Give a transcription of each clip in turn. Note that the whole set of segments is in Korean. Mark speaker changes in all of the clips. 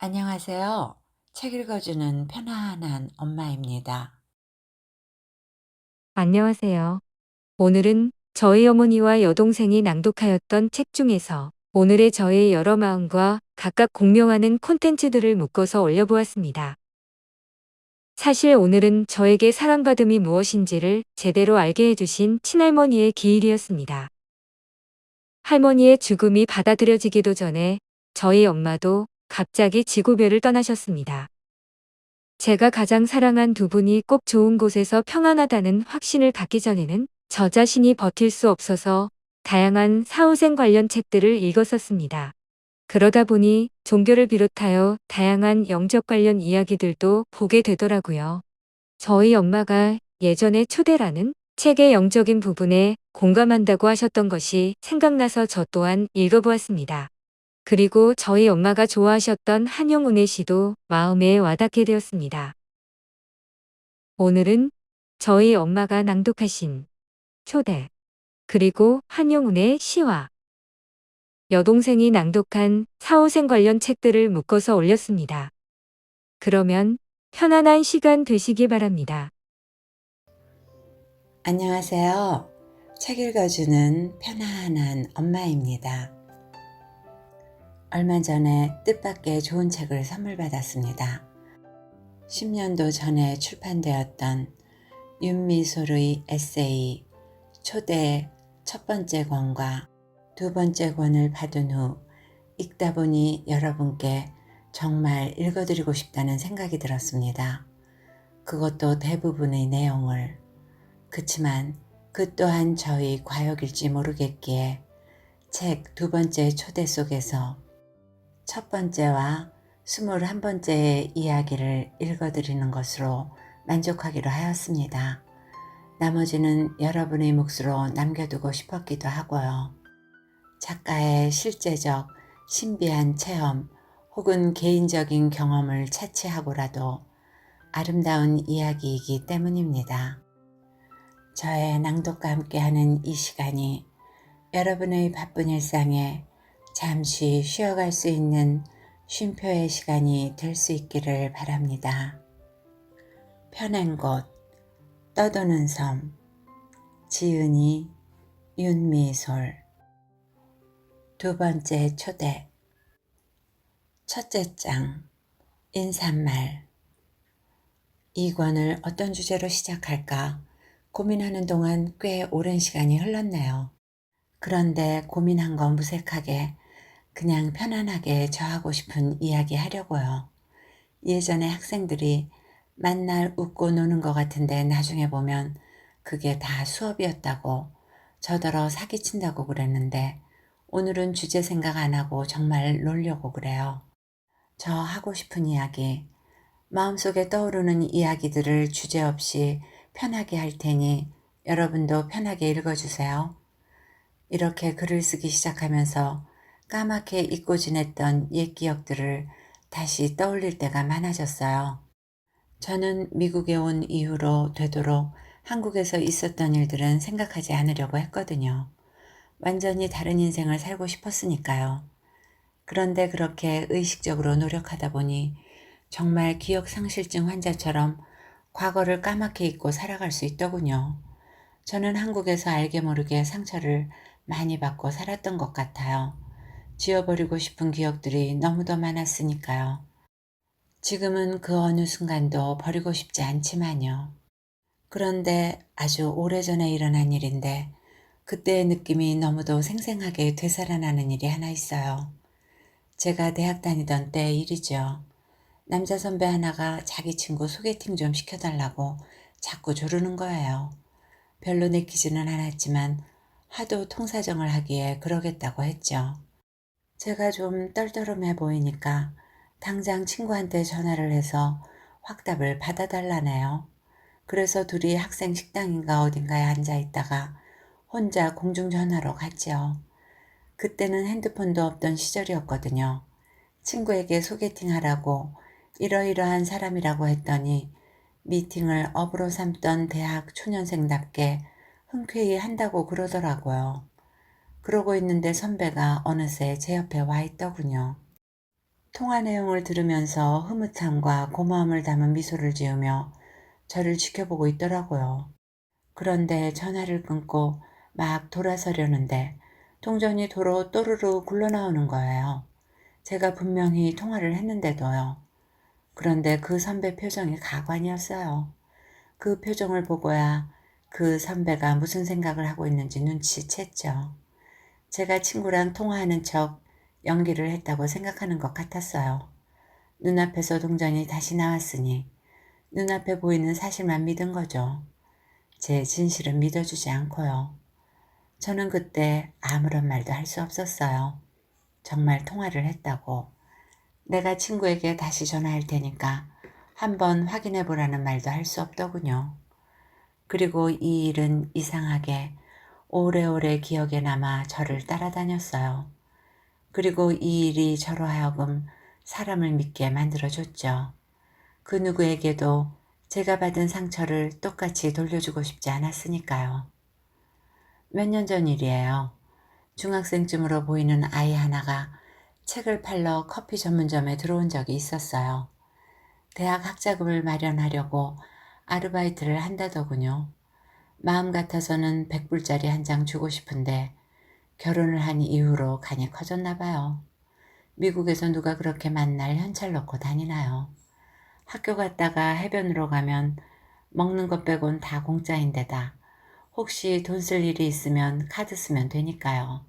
Speaker 1: 안녕하세요. 책 읽어주는 편안한 엄마입니다.
Speaker 2: 안녕하세요. 오늘은 저희 어머니와 여동생이 낭독하였던 책 중에서 오늘의 저의 여러 마음과 각각 공명하는 콘텐츠들을 묶어서 올려보았습니다. 사실 오늘은 저에게 사랑받음이 무엇인지를 제대로 알게 해주신 친할머니의 기일이었습니다. 할머니의 죽음이 받아들여지기도 전에 저희 엄마도 갑자기 지구별을 떠나셨습니다. 제가 가장 사랑한 두 분이 꼭 좋은 곳에서 평안하다는 확신을 갖기 전에는 저 자신이 버틸 수 없어서 다양한 사후생 관련 책들을 읽었었습니다. 그러다 보니 종교를 비롯하여 다양한 영적 관련 이야기들도 보게 되더라고요. 저희 엄마가 예전에 초대라는 책의 영적인 부분에 공감한다고 하셨던 것이 생각나서 저 또한 읽어보았습니다. 그리고 저희 엄마가 좋아하셨던 한용운의 시도 마음에 와닿게 되었습니다. 오늘은 저희 엄마가 낭독하신 초대, 그리고 한용운의 시와 여동생이 낭독한 사후생 관련 책들을 묶어서 올렸습니다. 그러면 편안한 시간 되시기 바랍니다.
Speaker 1: 안녕하세요. 책 읽어주는 편안한 엄마입니다. 얼마 전에 뜻밖의 좋은 책을 선물 받았습니다. 10년도 전에 출판되었던 윤미솔의 에세이 초대 첫 번째 권과 두 번째 권을 받은 후 읽다 보니 여러분께 정말 읽어드리고 싶다는 생각이 들었습니다. 그것도 대부분의 내용을. 그치만 그 또한 저희 과욕일지 모르겠기에 책 두 번째 초대 속에서 첫 번째와 21번째의 이야기를 읽어드리는 것으로 만족하기로 하였습니다. 나머지는 여러분의 몫으로 남겨두고 싶었기도 하고요. 작가의 실제적, 신비한 체험 혹은 개인적인 경험을 차치하고라도 아름다운 이야기이기 때문입니다. 저의 낭독과 함께하는 이 시간이 여러분의 바쁜 일상에 잠시 쉬어갈 수 있는 쉼표의 시간이 될 수 있기를 바랍니다. 펴낸 곳, 떠도는 섬, 지은이, 윤미솔. 두 번째 초대. 첫째 장, 인사말. 이 권을 어떤 주제로 시작할까 고민하는 동안 꽤 오랜 시간이 흘렀네요. 그런데 고민한 건 무색하게 그냥 편안하게 저하고 싶은 이야기 하려고요. 예전에 학생들이 만날 웃고 노는 것 같은데 나중에 보면 그게 다 수업이었다고 저더러 사기친다고 그랬는데 오늘은 주제 생각 안 하고 정말 놀려고 그래요. 저 하고 싶은 이야기, 마음속에 떠오르는 이야기들을 주제 없이 편하게 할 테니 여러분도 편하게 읽어주세요. 이렇게 글을 쓰기 시작하면서 까맣게 잊고 지냈던 옛 기억들을 다시 떠올릴 때가 많아졌어요. 저는 미국에 온 이후로 되도록 한국에서 있었던 일들은 생각하지 않으려고 했거든요. 완전히 다른 인생을 살고 싶었으니까요. 그런데 그렇게 의식적으로 노력하다 보니 정말 기억상실증 환자처럼 과거를 까맣게 잊고 살아갈 수 있더군요. 저는 한국에서 알게 모르게 상처를 많이 받고 살았던 것 같아요. 지워버리고 싶은 기억들이 너무도 많았으니까요. 지금은 그 어느 순간도 버리고 싶지 않지만요. 그런데 아주 오래전에 일어난 일인데 그때의 느낌이 너무도 생생하게 되살아나는 일이 하나 있어요. 제가 대학 다니던 때 일이죠. 남자 선배 하나가 자기 친구 소개팅 좀 시켜달라고 자꾸 조르는 거예요. 별로 내키지는 않았지만 하도 통사정을 하기에 그러겠다고 했죠. 제가 좀 떨떠름해 보이니까 당장 친구한테 전화를 해서 확답을 받아달라네요. 그래서 둘이 학생 식당인가 어딘가에 앉아 있다가 혼자 공중전화로 갔죠. 그때는 핸드폰도 없던 시절이었거든요. 친구에게 소개팅하라고 이러이러한 사람이라고 했더니 미팅을 업으로 삼던 대학 초년생답게 흔쾌히 한다고 그러더라고요. 그러고 있는데 선배가 어느새 제 옆에 와 있더군요. 통화 내용을 들으면서 흐뭇함과 고마움을 담은 미소를 지으며 저를 지켜보고 있더라고요. 그런데 전화를 끊고 막 돌아서려는데 동전이 도로 또르르 굴러나오는 거예요. 제가 분명히 통화를 했는데도요. 그런데 그 선배 표정이 가관이었어요. 그 표정을 보고야 그 선배가 무슨 생각을 하고 있는지 눈치챘죠. 제가 친구랑 통화하는 척 연기를 했다고 생각하는 것 같았어요. 눈앞에서 동전이 다시 나왔으니 눈앞에 보이는 사실만 믿은 거죠. 제 진실은 믿어주지 않고요. 저는 그때 아무런 말도 할 수 없었어요. 정말 통화를 했다고. 내가 친구에게 다시 전화할 테니까 한번 확인해 보라는 말도 할 수 없더군요. 그리고 이 일은 이상하게 오래오래 기억에 남아 저를 따라다녔어요. 그리고 이 일이 저로 하여금 사람을 믿게 만들어줬죠. 그 누구에게도 제가 받은 상처를 똑같이 돌려주고 싶지 않았으니까요. 몇 년 전 일이에요. 중학생쯤으로 보이는 아이 하나가 책을 팔러 커피 전문점에 들어온 적이 있었어요. 대학 학자금을 마련하려고 아르바이트를 한다더군요. 마음 같아서는 100불짜리 한 장 주고 싶은데 결혼을 한 이후로 간이 커졌나 봐요. 미국에서 누가 그렇게 만날 현찰 넣고 다니나요? 학교 갔다가 해변으로 가면 먹는 것 빼곤 다 공짜인데다 혹시 돈 쓸 일이 있으면 카드 쓰면 되니까요.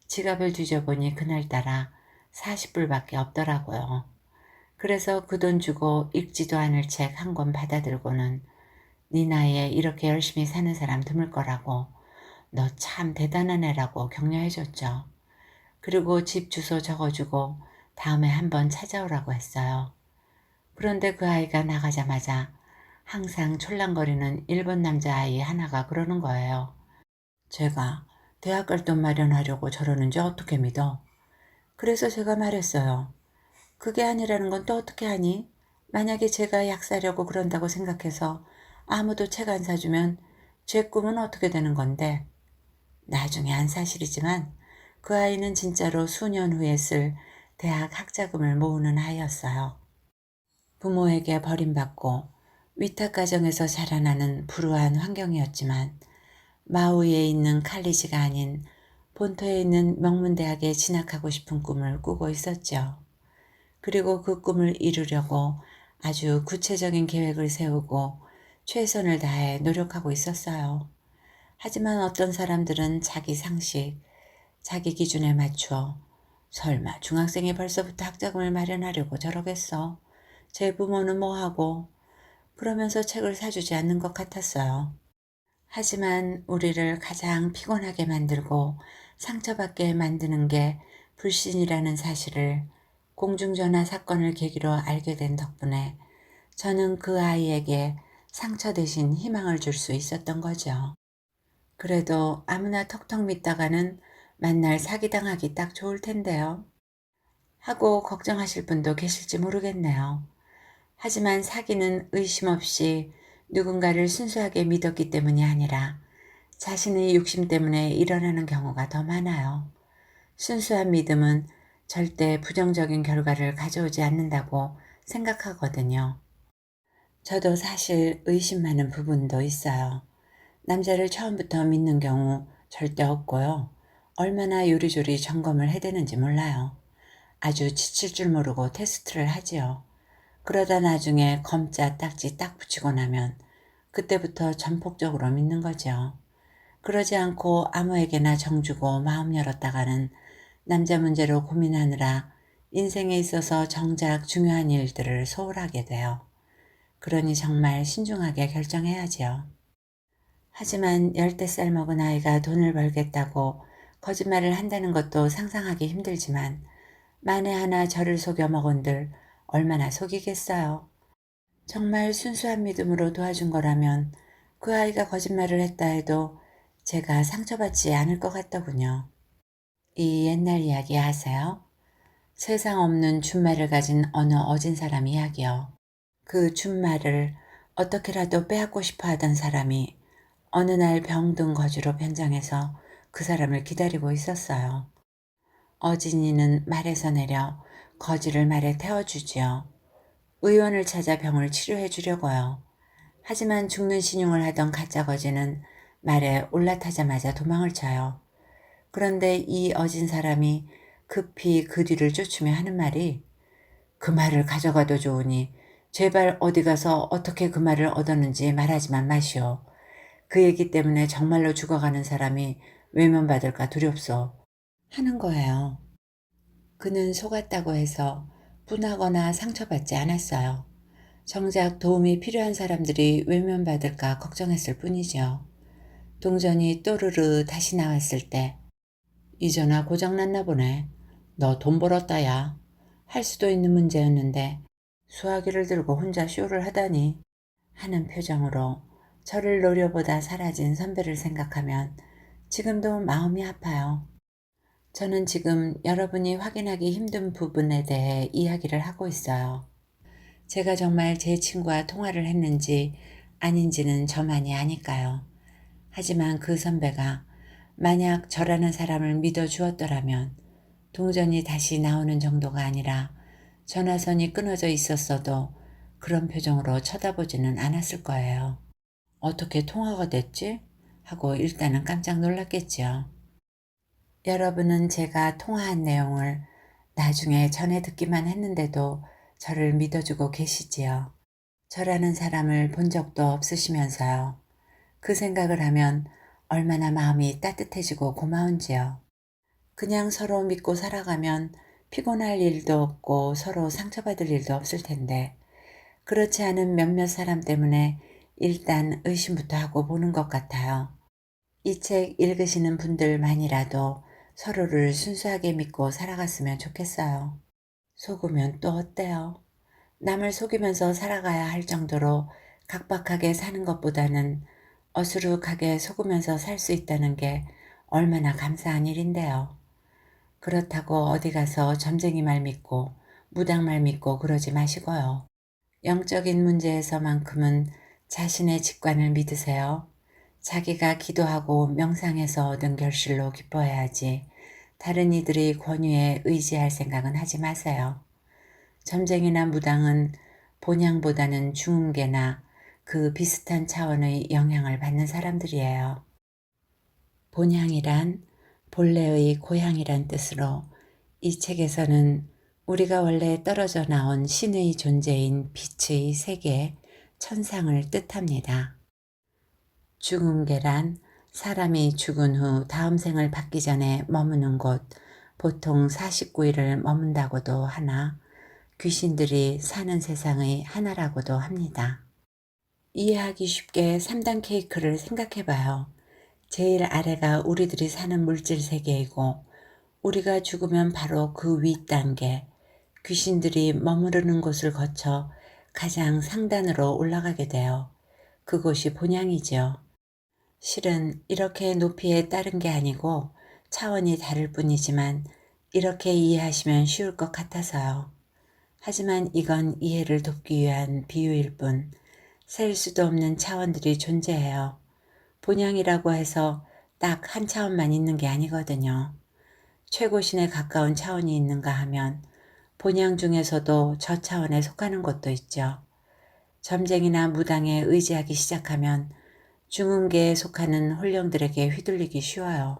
Speaker 1: 지갑을 뒤져보니 그날따라 40불밖에 없더라고요. 그래서 그 돈 주고 읽지도 않을 책 한 권 받아들고는 네 나이에 이렇게 열심히 사는 사람 드물 거라고 너 참 대단한 애라고 격려해줬죠. 그리고 집 주소 적어주고 다음에 한번 찾아오라고 했어요. 그런데 그 아이가 나가자마자 항상 촐랑거리는 일본 남자아이 하나가 그러는 거예요. 제가 대학 갈 돈 마련하려고 저러는지 어떻게 믿어? 그래서 제가 말했어요. 그게 아니라는 건 또 어떻게 하니? 만약에 제가 약 사려고 그런다고 생각해서 아무도 책 안 사주면 제 꿈은 어떻게 되는 건데? 나중에 한 사실이지만 그 아이는 진짜로 수년 후에 쓸 대학 학자금을 모으는 아이였어요. 부모에게 버림받고 위탁가정에서 자라나는 불우한 환경이었지만 마우이에 있는 칼리지가 아닌 본토에 있는 명문대학에 진학하고 싶은 꿈을 꾸고 있었죠. 그리고 그 꿈을 이루려고 아주 구체적인 계획을 세우고 최선을 다해 노력하고 있었어요. 하지만 어떤 사람들은 자기 상식, 자기 기준에 맞춰 설마 중학생이 벌써부터 학자금을 마련하려고 저러겠어. 제 부모는 뭐하고 그러면서 책을 사주지 않는 것 같았어요. 하지만 우리를 가장 피곤하게 만들고 상처받게 만드는 게 불신이라는 사실을 공중전화 사건을 계기로 알게 된 덕분에 저는 그 아이에게 상처 대신 희망을 줄 수 있었던 거죠. 그래도 아무나 턱턱 믿다가는 만날 사기당하기 딱 좋을 텐데요. 하고 걱정하실 분도 계실지 모르겠네요. 하지만 사기는 의심 없이 누군가를 순수하게 믿었기 때문이 아니라 자신의 욕심 때문에 일어나는 경우가 더 많아요. 순수한 믿음은 절대 부정적인 결과를 가져오지 않는다고 생각하거든요. 저도 사실 의심 많은 부분도 있어요. 남자를 처음부터 믿는 경우 절대 없고요. 얼마나 요리조리 점검을 해대는지 몰라요. 아주 지칠 줄 모르고 테스트를 하지요. 그러다 나중에 검자 딱지 딱 붙이고 나면 그때부터 전폭적으로 믿는 거죠. 그러지 않고 아무에게나 정주고 마음 열었다가는 남자 문제로 고민하느라 인생에 있어서 정작 중요한 일들을 소홀하게 돼요. 그러니 정말 신중하게 결정해야지요. 하지만 열댓 살 먹은 아이가 돈을 벌겠다고 거짓말을 한다는 것도 상상하기 힘들지만 만에 하나 저를 속여 먹은들 얼마나 속이겠어요. 정말 순수한 믿음으로 도와준 거라면 그 아이가 거짓말을 했다 해도 제가 상처받지 않을 것 같더군요. 이 옛날 이야기 아세요? 세상 없는 준말을 가진 어느 어진 사람 이야기요. 그 준말을 어떻게라도 빼앗고 싶어 하던 사람이 어느 날 병든 거지로 변장해서 그 사람을 기다리고 있었어요. 어진이는 말에서 내려 거지를 말에 태워주지요. 의원을 찾아 병을 치료해 주려고요. 하지만 죽는 신용을 하던 가짜 거지는 말에 올라타자마자 도망을 쳐요. 그런데 이 어진 사람이 급히 그 뒤를 쫓으며 하는 말이 그 말을 가져가도 좋으니 제발 어디 가서 어떻게 그 말을 얻었는지 말하지만 마시오. 그 얘기 때문에 정말로 죽어가는 사람이 외면받을까 두렵소. 하는 거예요. 그는 속았다고 해서 분하거나 상처받지 않았어요. 정작 도움이 필요한 사람들이 외면받을까 걱정했을 뿐이죠. 동전이 또르르 다시 나왔을 때 이 전화 고장났나 보네. 너 돈 벌었다 야. 할 수도 있는 문제였는데 수화기를 들고 혼자 쇼를 하다니 하는 표정으로 저를 노려보다 사라진 선배를 생각하면 지금도 마음이 아파요. 저는 지금 여러분이 확인하기 힘든 부분에 대해 이야기를 하고 있어요. 제가 정말 제 친구와 통화를 했는지 아닌지는 저만이 아니까요. 하지만 그 선배가 만약 저라는 사람을 믿어주었더라면 동전이 다시 나오는 정도가 아니라 전화선이 끊어져 있었어도 그런 표정으로 쳐다보지는 않았을 거예요. 어떻게 통화가 됐지? 하고 일단은 깜짝 놀랐겠지요. 여러분은 제가 통화한 내용을 나중에 전해 듣기만 했는데도 저를 믿어주고 계시지요. 저라는 사람을 본 적도 없으시면서요. 그 생각을 하면 얼마나 마음이 따뜻해지고 고마운지요. 그냥 서로 믿고 살아가면 피곤할 일도 없고 서로 상처받을 일도 없을 텐데 그렇지 않은 몇몇 사람 때문에 일단 의심부터 하고 보는 것 같아요. 이 책 읽으시는 분들만이라도 서로를 순수하게 믿고 살아갔으면 좋겠어요. 속으면 또 어때요? 남을 속이면서 살아가야 할 정도로 각박하게 사는 것보다는 어수룩하게 속으면서 살 수 있다는 게 얼마나 감사한 일인데요. 그렇다고 어디 가서 점쟁이 말 믿고 무당 말 믿고 그러지 마시고요. 영적인 문제에서만큼은 자신의 직관을 믿으세요. 자기가 기도하고 명상해서 얻은 결실로 기뻐해야지 다른 이들의 권유에 의지할 생각은 하지 마세요. 점쟁이나 무당은 본향보다는 중음계나 그 비슷한 차원의 영향을 받는 사람들이에요. 본향이란 본래의 고향이란 뜻으로 이 책에서는 우리가 원래 떨어져 나온 신의 존재인 빛의 세계, 천상을 뜻합니다. 중음계란 사람이 죽은 후 다음 생을 받기 전에 머무는 곳, 보통 49일을 머문다고도 하나 귀신들이 사는 세상의 하나라고도 합니다. 이해하기 쉽게 3단 케이크를 생각해봐요. 제일 아래가 우리들이 사는 물질 세계이고 우리가 죽으면 바로 그 윗단계, 귀신들이 머무르는 곳을 거쳐 가장 상단으로 올라가게 돼요. 그곳이 본향이죠. 실은 이렇게 높이에 따른 게 아니고 차원이 다를 뿐이지만 이렇게 이해하시면 쉬울 것 같아서요. 하지만 이건 이해를 돕기 위한 비유일 뿐 셀 수도 없는 차원들이 존재해요. 본향이라고 해서 딱 한 차원만 있는 게 아니거든요. 최고신에 가까운 차원이 있는가 하면 본향 중에서도 저 차원에 속하는 것도 있죠. 점쟁이나 무당에 의지하기 시작하면 중음계에 속하는 홀령들에게 휘둘리기 쉬워요.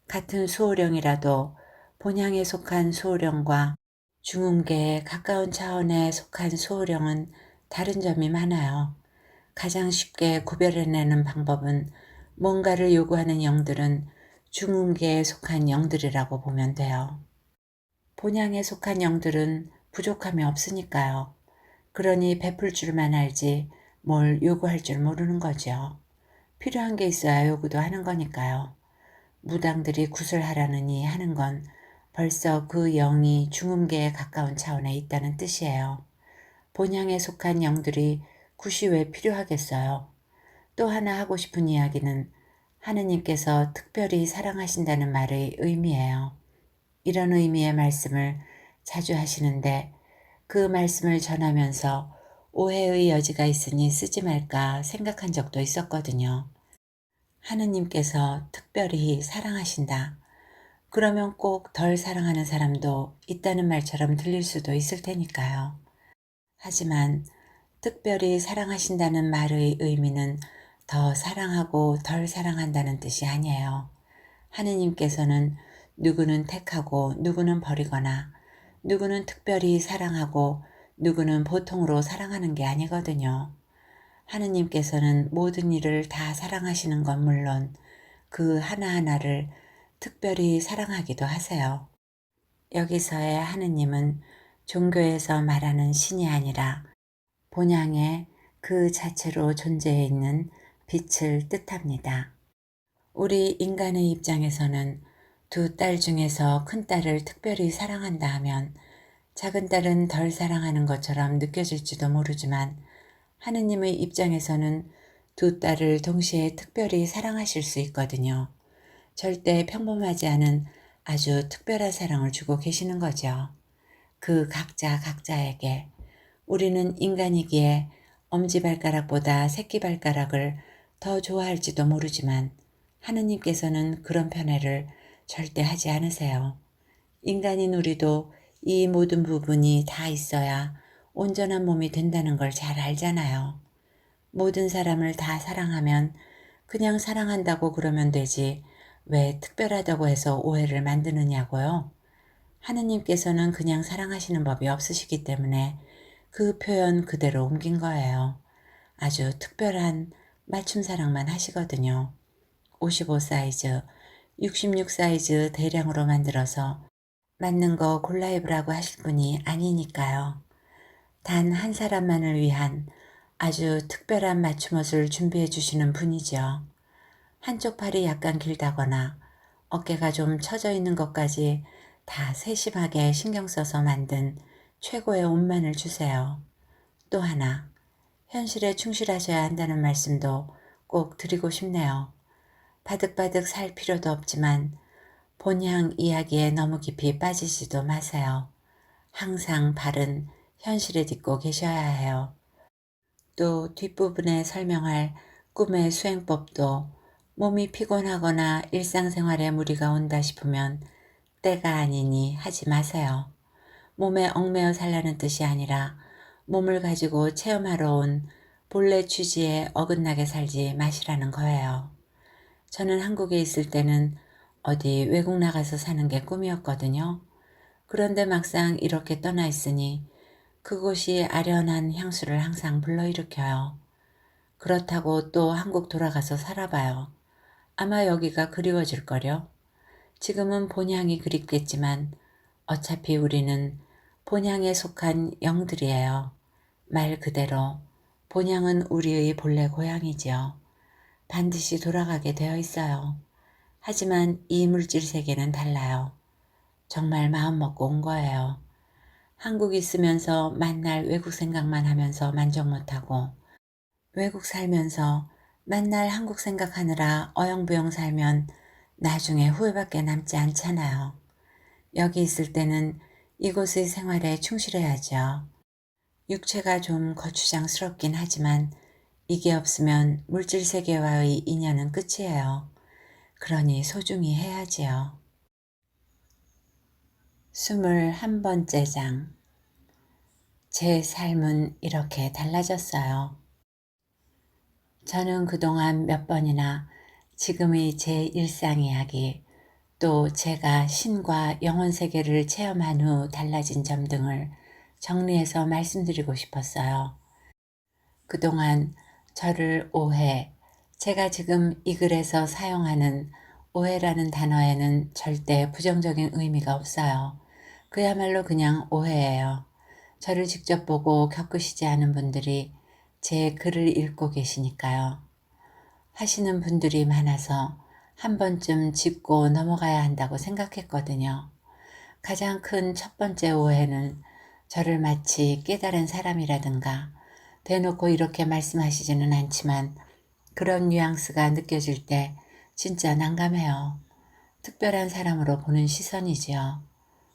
Speaker 1: 같은 수호령이라도 본향에 속한 수호령과 중음계에 가까운 차원에 속한 수호령은 다른 점이 많아요. 가장 쉽게 구별해내는 방법은 뭔가를 요구하는 영들은 중음계에 속한 영들이라고 보면 돼요. 본향에 속한 영들은 부족함이 없으니까요. 그러니 베풀 줄만 알지 뭘 요구할 줄 모르는 거죠. 필요한 게 있어야 요구도 하는 거니까요. 무당들이 구슬하라느니 하는 건 벌써 그 영이 중음계에 가까운 차원에 있다는 뜻이에요. 본향에 속한 영들이 굿이 왜 필요하겠어요? 또 하나 하고 싶은 이야기는 하느님께서 특별히 사랑하신다는 말의 의미예요. 이런 의미의 말씀을 자주 하시는데 그 말씀을 전하면서 오해의 여지가 있으니 쓰지 말까 생각한 적도 있었거든요. 하느님께서 특별히 사랑하신다. 그러면 꼭 덜 사랑하는 사람도 있다는 말처럼 들릴 수도 있을 테니까요. 하지만 특별히 사랑하신다는 말의 의미는 더 사랑하고 덜 사랑한다는 뜻이 아니에요. 하느님께서는 누구는 택하고 누구는 버리거나 누구는 특별히 사랑하고 누구는 보통으로 사랑하는 게 아니거든요. 하느님께서는 모든 일을 다 사랑하시는 건 물론 그 하나하나를 특별히 사랑하기도 하세요. 여기서의 하느님은 종교에서 말하는 신이 아니라 본향의 그 자체로 존재해 있는 빛을 뜻합니다. 우리 인간의 입장에서는 두 딸 중에서 큰 딸을 특별히 사랑한다 하면 작은 딸은 덜 사랑하는 것처럼 느껴질지도 모르지만 하느님의 입장에서는 두 딸을 동시에 특별히 사랑하실 수 있거든요. 절대 평범하지 않은 아주 특별한 사랑을 주고 계시는 거죠. 그 각자 각자에게. 우리는 인간이기에 엄지발가락보다 새끼발가락을 더 좋아할지도 모르지만 하느님께서는 그런 편애를 절대 하지 않으세요. 인간인 우리도 이 모든 부분이 다 있어야 온전한 몸이 된다는 걸 잘 알잖아요. 모든 사람을 다 사랑하면 그냥 사랑한다고 그러면 되지 왜 특별하다고 해서 오해를 만드느냐고요. 하느님께서는 그냥 사랑하시는 법이 없으시기 때문에 그 표현 그대로 옮긴 거예요. 아주 특별한 맞춤 사랑만 하시거든요. 55 사이즈, 66 사이즈 대량으로 만들어서 맞는 거 골라 입으라고 하실 분이 아니니까요. 단 한 사람만을 위한 아주 특별한 맞춤옷을 준비해 주시는 분이죠. 한쪽 팔이 약간 길다거나 어깨가 좀 처져 있는 것까지 다 세심하게 신경 써서 만든 최고의 옷만을 주세요. 또 하나, 현실에 충실하셔야 한다는 말씀도 꼭 드리고 싶네요. 바득바득 살 필요도 없지만 본향 이야기에 너무 깊이 빠지지도 마세요. 항상 발은 현실에 딛고 계셔야 해요. 또 뒷부분에 설명할 꿈의 수행법도 몸이 피곤하거나 일상생활에 무리가 온다 싶으면 때가 아니니 하지 마세요. 몸에 얽매여 살라는 뜻이 아니라 몸을 가지고 체험하러 온 본래 취지에 어긋나게 살지 마시라는 거예요. 저는 한국에 있을 때는 어디 외국 나가서 사는 게 꿈이었거든요. 그런데 막상 이렇게 떠나 있으니 그곳이 아련한 향수를 항상 불러일으켜요. 그렇다고 또 한국 돌아가서 살아봐요. 아마 여기가 그리워질걸요. 지금은 본향이 그립겠지만 어차피 우리는 본향에 속한 영들이에요. 말 그대로 본향은 우리의 본래 고향이지요. 반드시 돌아가게 되어 있어요. 하지만 이 물질 세계는 달라요. 정말 마음 먹고 온 거예요. 한국 있으면서 만날 외국 생각만 하면서 만족 못하고 외국 살면서 맨날 한국 생각하느라 어영부영 살면 나중에 후회밖에 남지 않잖아요. 여기 있을 때는 이곳의 생활에 충실해야죠. 육체가 좀 거추장스럽긴 하지만 이게 없으면 물질 세계와의 인연은 끝이에요. 그러니 소중히 해야지요. 21번째 장. 제 삶은 이렇게 달라졌어요. 저는 그동안 몇 번이나 지금의 제 일상 이야기, 또 제가 신과 영혼 세계를 체험한 후 달라진 점 등을 정리해서 말씀드리고 싶었어요. 그동안 저를 오해, 제가 지금 이 글에서 사용하는 오해라는 단어에는 절대 부정적인 의미가 없어요. 그야말로 그냥 오해예요. 저를 직접 보고 겪으시지 않은 분들이 제 글을 읽고 계시니까요. 하시는 분들이 많아서 한 번쯤 짚고 넘어가야 한다고 생각했거든요. 가장 큰 첫 번째 오해는 저를 마치 깨달은 사람이라든가 대놓고 이렇게 말씀하시지는 않지만 그런 뉘앙스가 느껴질 때 진짜 난감해요. 특별한 사람으로 보는 시선이지요.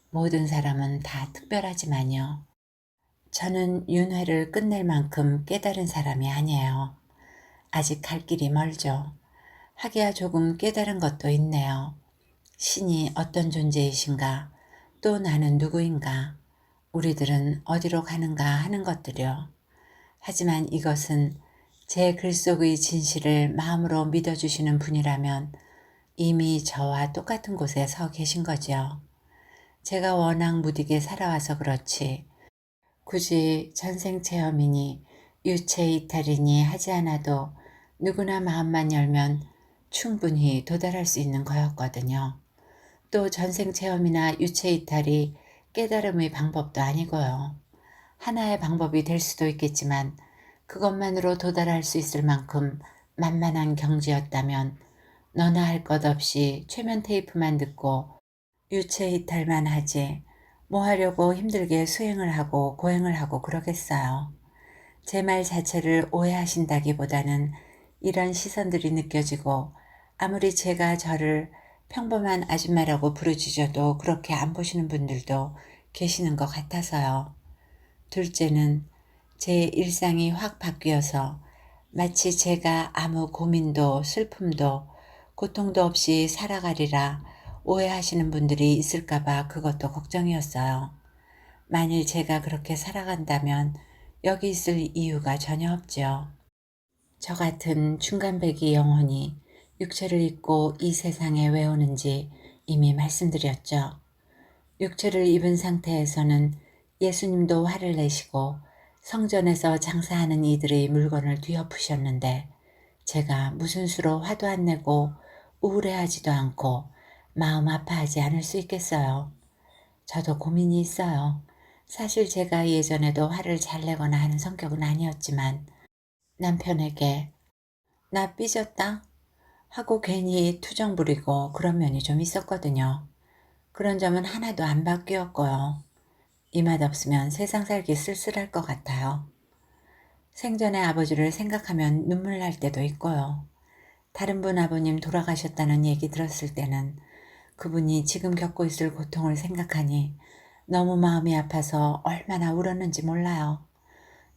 Speaker 1: 모든 사람은 다 특별하지만요. 저는 윤회를 끝낼 만큼 깨달은 사람이 아니에요. 아직 갈 길이 멀죠. 하기야 조금 깨달은 것도 있네요. 신이 어떤 존재이신가? 또 나는 누구인가? 우리들은 어디로 가는가 하는 것들이요. 하지만 이것은 제 글 속의 진실을 마음으로 믿어주시는 분이라면 이미 저와 똑같은 곳에 서 계신 거지요. 제가 워낙 무디게 살아와서 그렇지 굳이 전생체험이니 유체이탈이니 하지 않아도 누구나 마음만 열면 충분히 도달할 수 있는 거였거든요. 또 전생체험이나 유체이탈이 깨달음의 방법도 아니고요. 하나의 방법이 될 수도 있겠지만 그것만으로 도달할 수 있을 만큼 만만한 경지였다면 너나 할 것 없이 최면 테이프만 듣고 유체이탈만 하지 뭐 하려고 힘들게 수행을 하고 고행을 하고 그러겠어요. 제 말 자체를 오해하신다기보다는 이런 시선들이 느껴지고 아무리 제가 저를 평범한 아줌마라고 부르짖어도 그렇게 안 보시는 분들도 계시는 것 같아서요. 둘째는 제 일상이 확 바뀌어서 마치 제가 아무 고민도 슬픔도 고통도 없이 살아가리라 오해하시는 분들이 있을까봐 그것도 걱정이었어요. 만일 제가 그렇게 살아간다면 여기 있을 이유가 전혀 없죠. 저 같은 중간배기 영혼이 육체를 입고 이 세상에 왜 오는지 이미 말씀드렸죠. 육체를 입은 상태에서는 예수님도 화를 내시고 성전에서 장사하는 이들의 물건을 뒤엎으셨는데 제가 무슨 수로 화도 안 내고 우울해하지도 않고 마음 아파하지 않을 수 있겠어요. 저도 고민이 있어요. 사실 제가 예전에도 화를 잘 내거나 하는 성격은 아니었지만 남편에게 나 삐졌다 하고 괜히 투정 부리고 그런 면이 좀 있었거든요. 그런 점은 하나도 안 바뀌었고요. 이 맛 없으면 세상 살기 쓸쓸할 것 같아요. 생전의 아버지를 생각하면 눈물 날 때도 있고요. 다른 분 아버님 돌아가셨다는 얘기 들었을 때는 그분이 지금 겪고 있을 고통을 생각하니 너무 마음이 아파서 얼마나 울었는지 몰라요.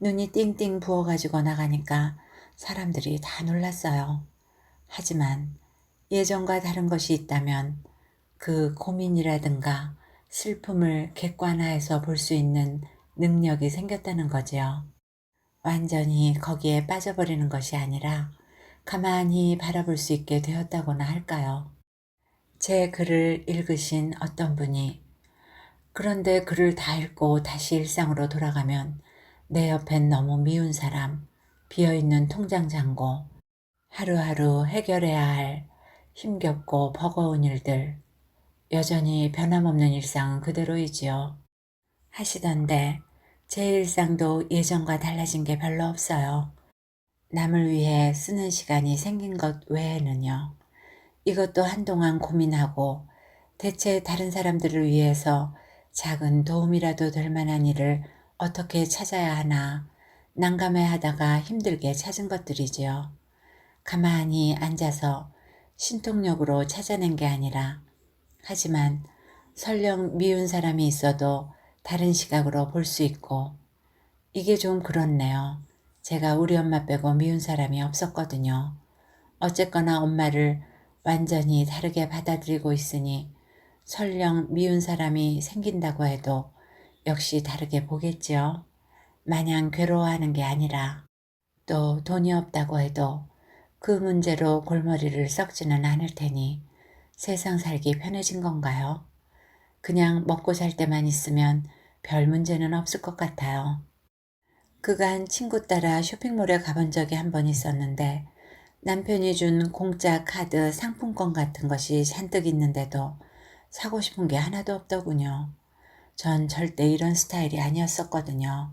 Speaker 1: 눈이 띵띵 부어가지고 나가니까 사람들이 다 놀랐어요. 하지만 예전과 다른 것이 있다면 그 고민이라든가 슬픔을 객관화해서 볼 수 있는 능력이 생겼다는 거지요. 완전히 거기에 빠져버리는 것이 아니라 가만히 바라볼 수 있게 되었다고나 할까요? 제 글을 읽으신 어떤 분이 그런데 글을 다 읽고 다시 일상으로 돌아가면 내 옆엔 너무 미운 사람, 비어있는 통장 잔고, 하루하루 해결해야 할 힘겹고 버거운 일들, 여전히 변함없는 일상은 그대로이지요. 하시던데 제 일상도 예전과 달라진 게 별로 없어요. 남을 위해 쓰는 시간이 생긴 것 외에는요. 이것도 한동안 고민하고 대체 다른 사람들을 위해서 작은 도움이라도 될 만한 일을 어떻게 찾아야 하나 난감해 하다가 힘들게 찾은 것들이지요. 가만히 앉아서 신통력으로 찾아낸 게 아니라 하지만 설령 미운 사람이 있어도 다른 시각으로 볼 수 있고 이게 좀 그렇네요. 제가 우리 엄마 빼고 미운 사람이 없었거든요. 어쨌거나 엄마를 완전히 다르게 받아들이고 있으니 설령 미운 사람이 생긴다고 해도 역시 다르게 보겠지요. 마냥 괴로워하는 게 아니라 또 돈이 없다고 해도 그 문제로 골머리를 썩지는 않을 테니 세상 살기 편해진 건가요? 그냥 먹고 살 때만 있으면 별 문제는 없을 것 같아요. 그간 친구 따라 쇼핑몰에 가본 적이 한 번 있었는데 남편이 준 공짜 카드 상품권 같은 것이 잔뜩 있는데도 사고 싶은 게 하나도 없더군요. 전 절대 이런 스타일이 아니었었거든요.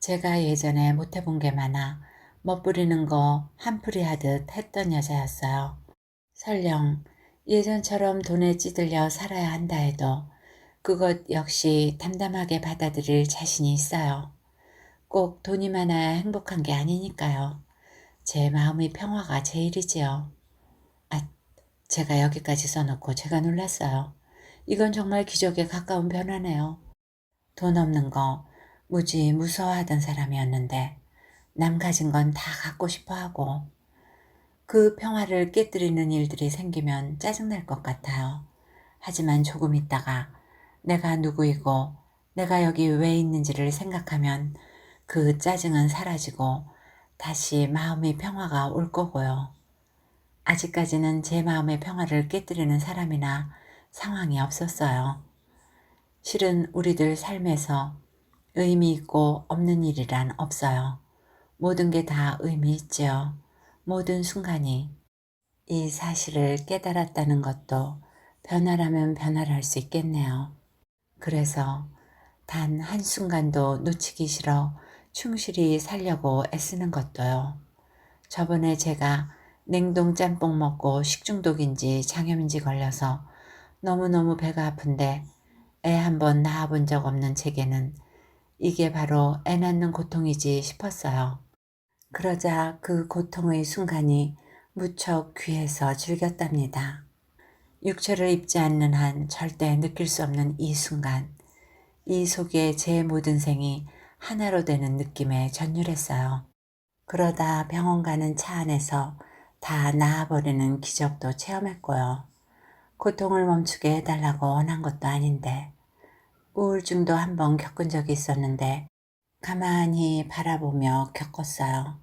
Speaker 1: 제가 예전에 못해본 게 많아 멋부리는 거 한풀이 하듯 했던 여자였어요. 설령 예전처럼 돈에 찌들려 살아야 한다 해도 그것 역시 담담하게 받아들일 자신이 있어요. 꼭 돈이 많아야 행복한 게 아니니까요. 제 마음의 평화가 제일이지요. 아, 제가 여기까지 써놓고 제가 놀랐어요. 이건 정말 기적에 가까운 변화네요. 돈 없는 거 무지 무서워하던 사람이었는데 남 가진 건 다 갖고 싶어 하고 그 평화를 깨뜨리는 일들이 생기면 짜증날 것 같아요. 하지만 조금 있다가 내가 누구이고 내가 여기 왜 있는지를 생각하면 그 짜증은 사라지고 다시 마음의 평화가 올 거고요. 아직까지는 제 마음의 평화를 깨뜨리는 사람이나 상황이 없었어요. 실은 우리들 삶에서 의미 있고 없는 일이란 없어요. 모든 게 다 의미 있지요. 모든 순간이. 이 사실을 깨달았다는 것도 변화라면 변화를 할 수 있겠네요. 그래서 단 한순간도 놓치기 싫어 충실히 살려고 애쓰는 것도요. 저번에 제가 냉동 짬뽕 먹고 식중독인지 장염인지 걸려서 너무너무 배가 아픈데 애 한 번 낳아본 적 없는 제게는 이게 바로 애 낳는 고통이지 싶었어요. 그러자 그 고통의 순간이 무척 귀해서 즐겼답니다. 육체를 입지 않는 한 절대 느낄 수 없는 이 순간, 이 속에 제 모든 생이 하나로 되는 느낌에 전율했어요. 그러다 병원 가는 차 안에서 다 나아버리는 기적도 체험했고요. 고통을 멈추게 해달라고 원한 것도 아닌데 우울증도 한번 겪은 적이 있었는데 가만히 바라보며 겪었어요.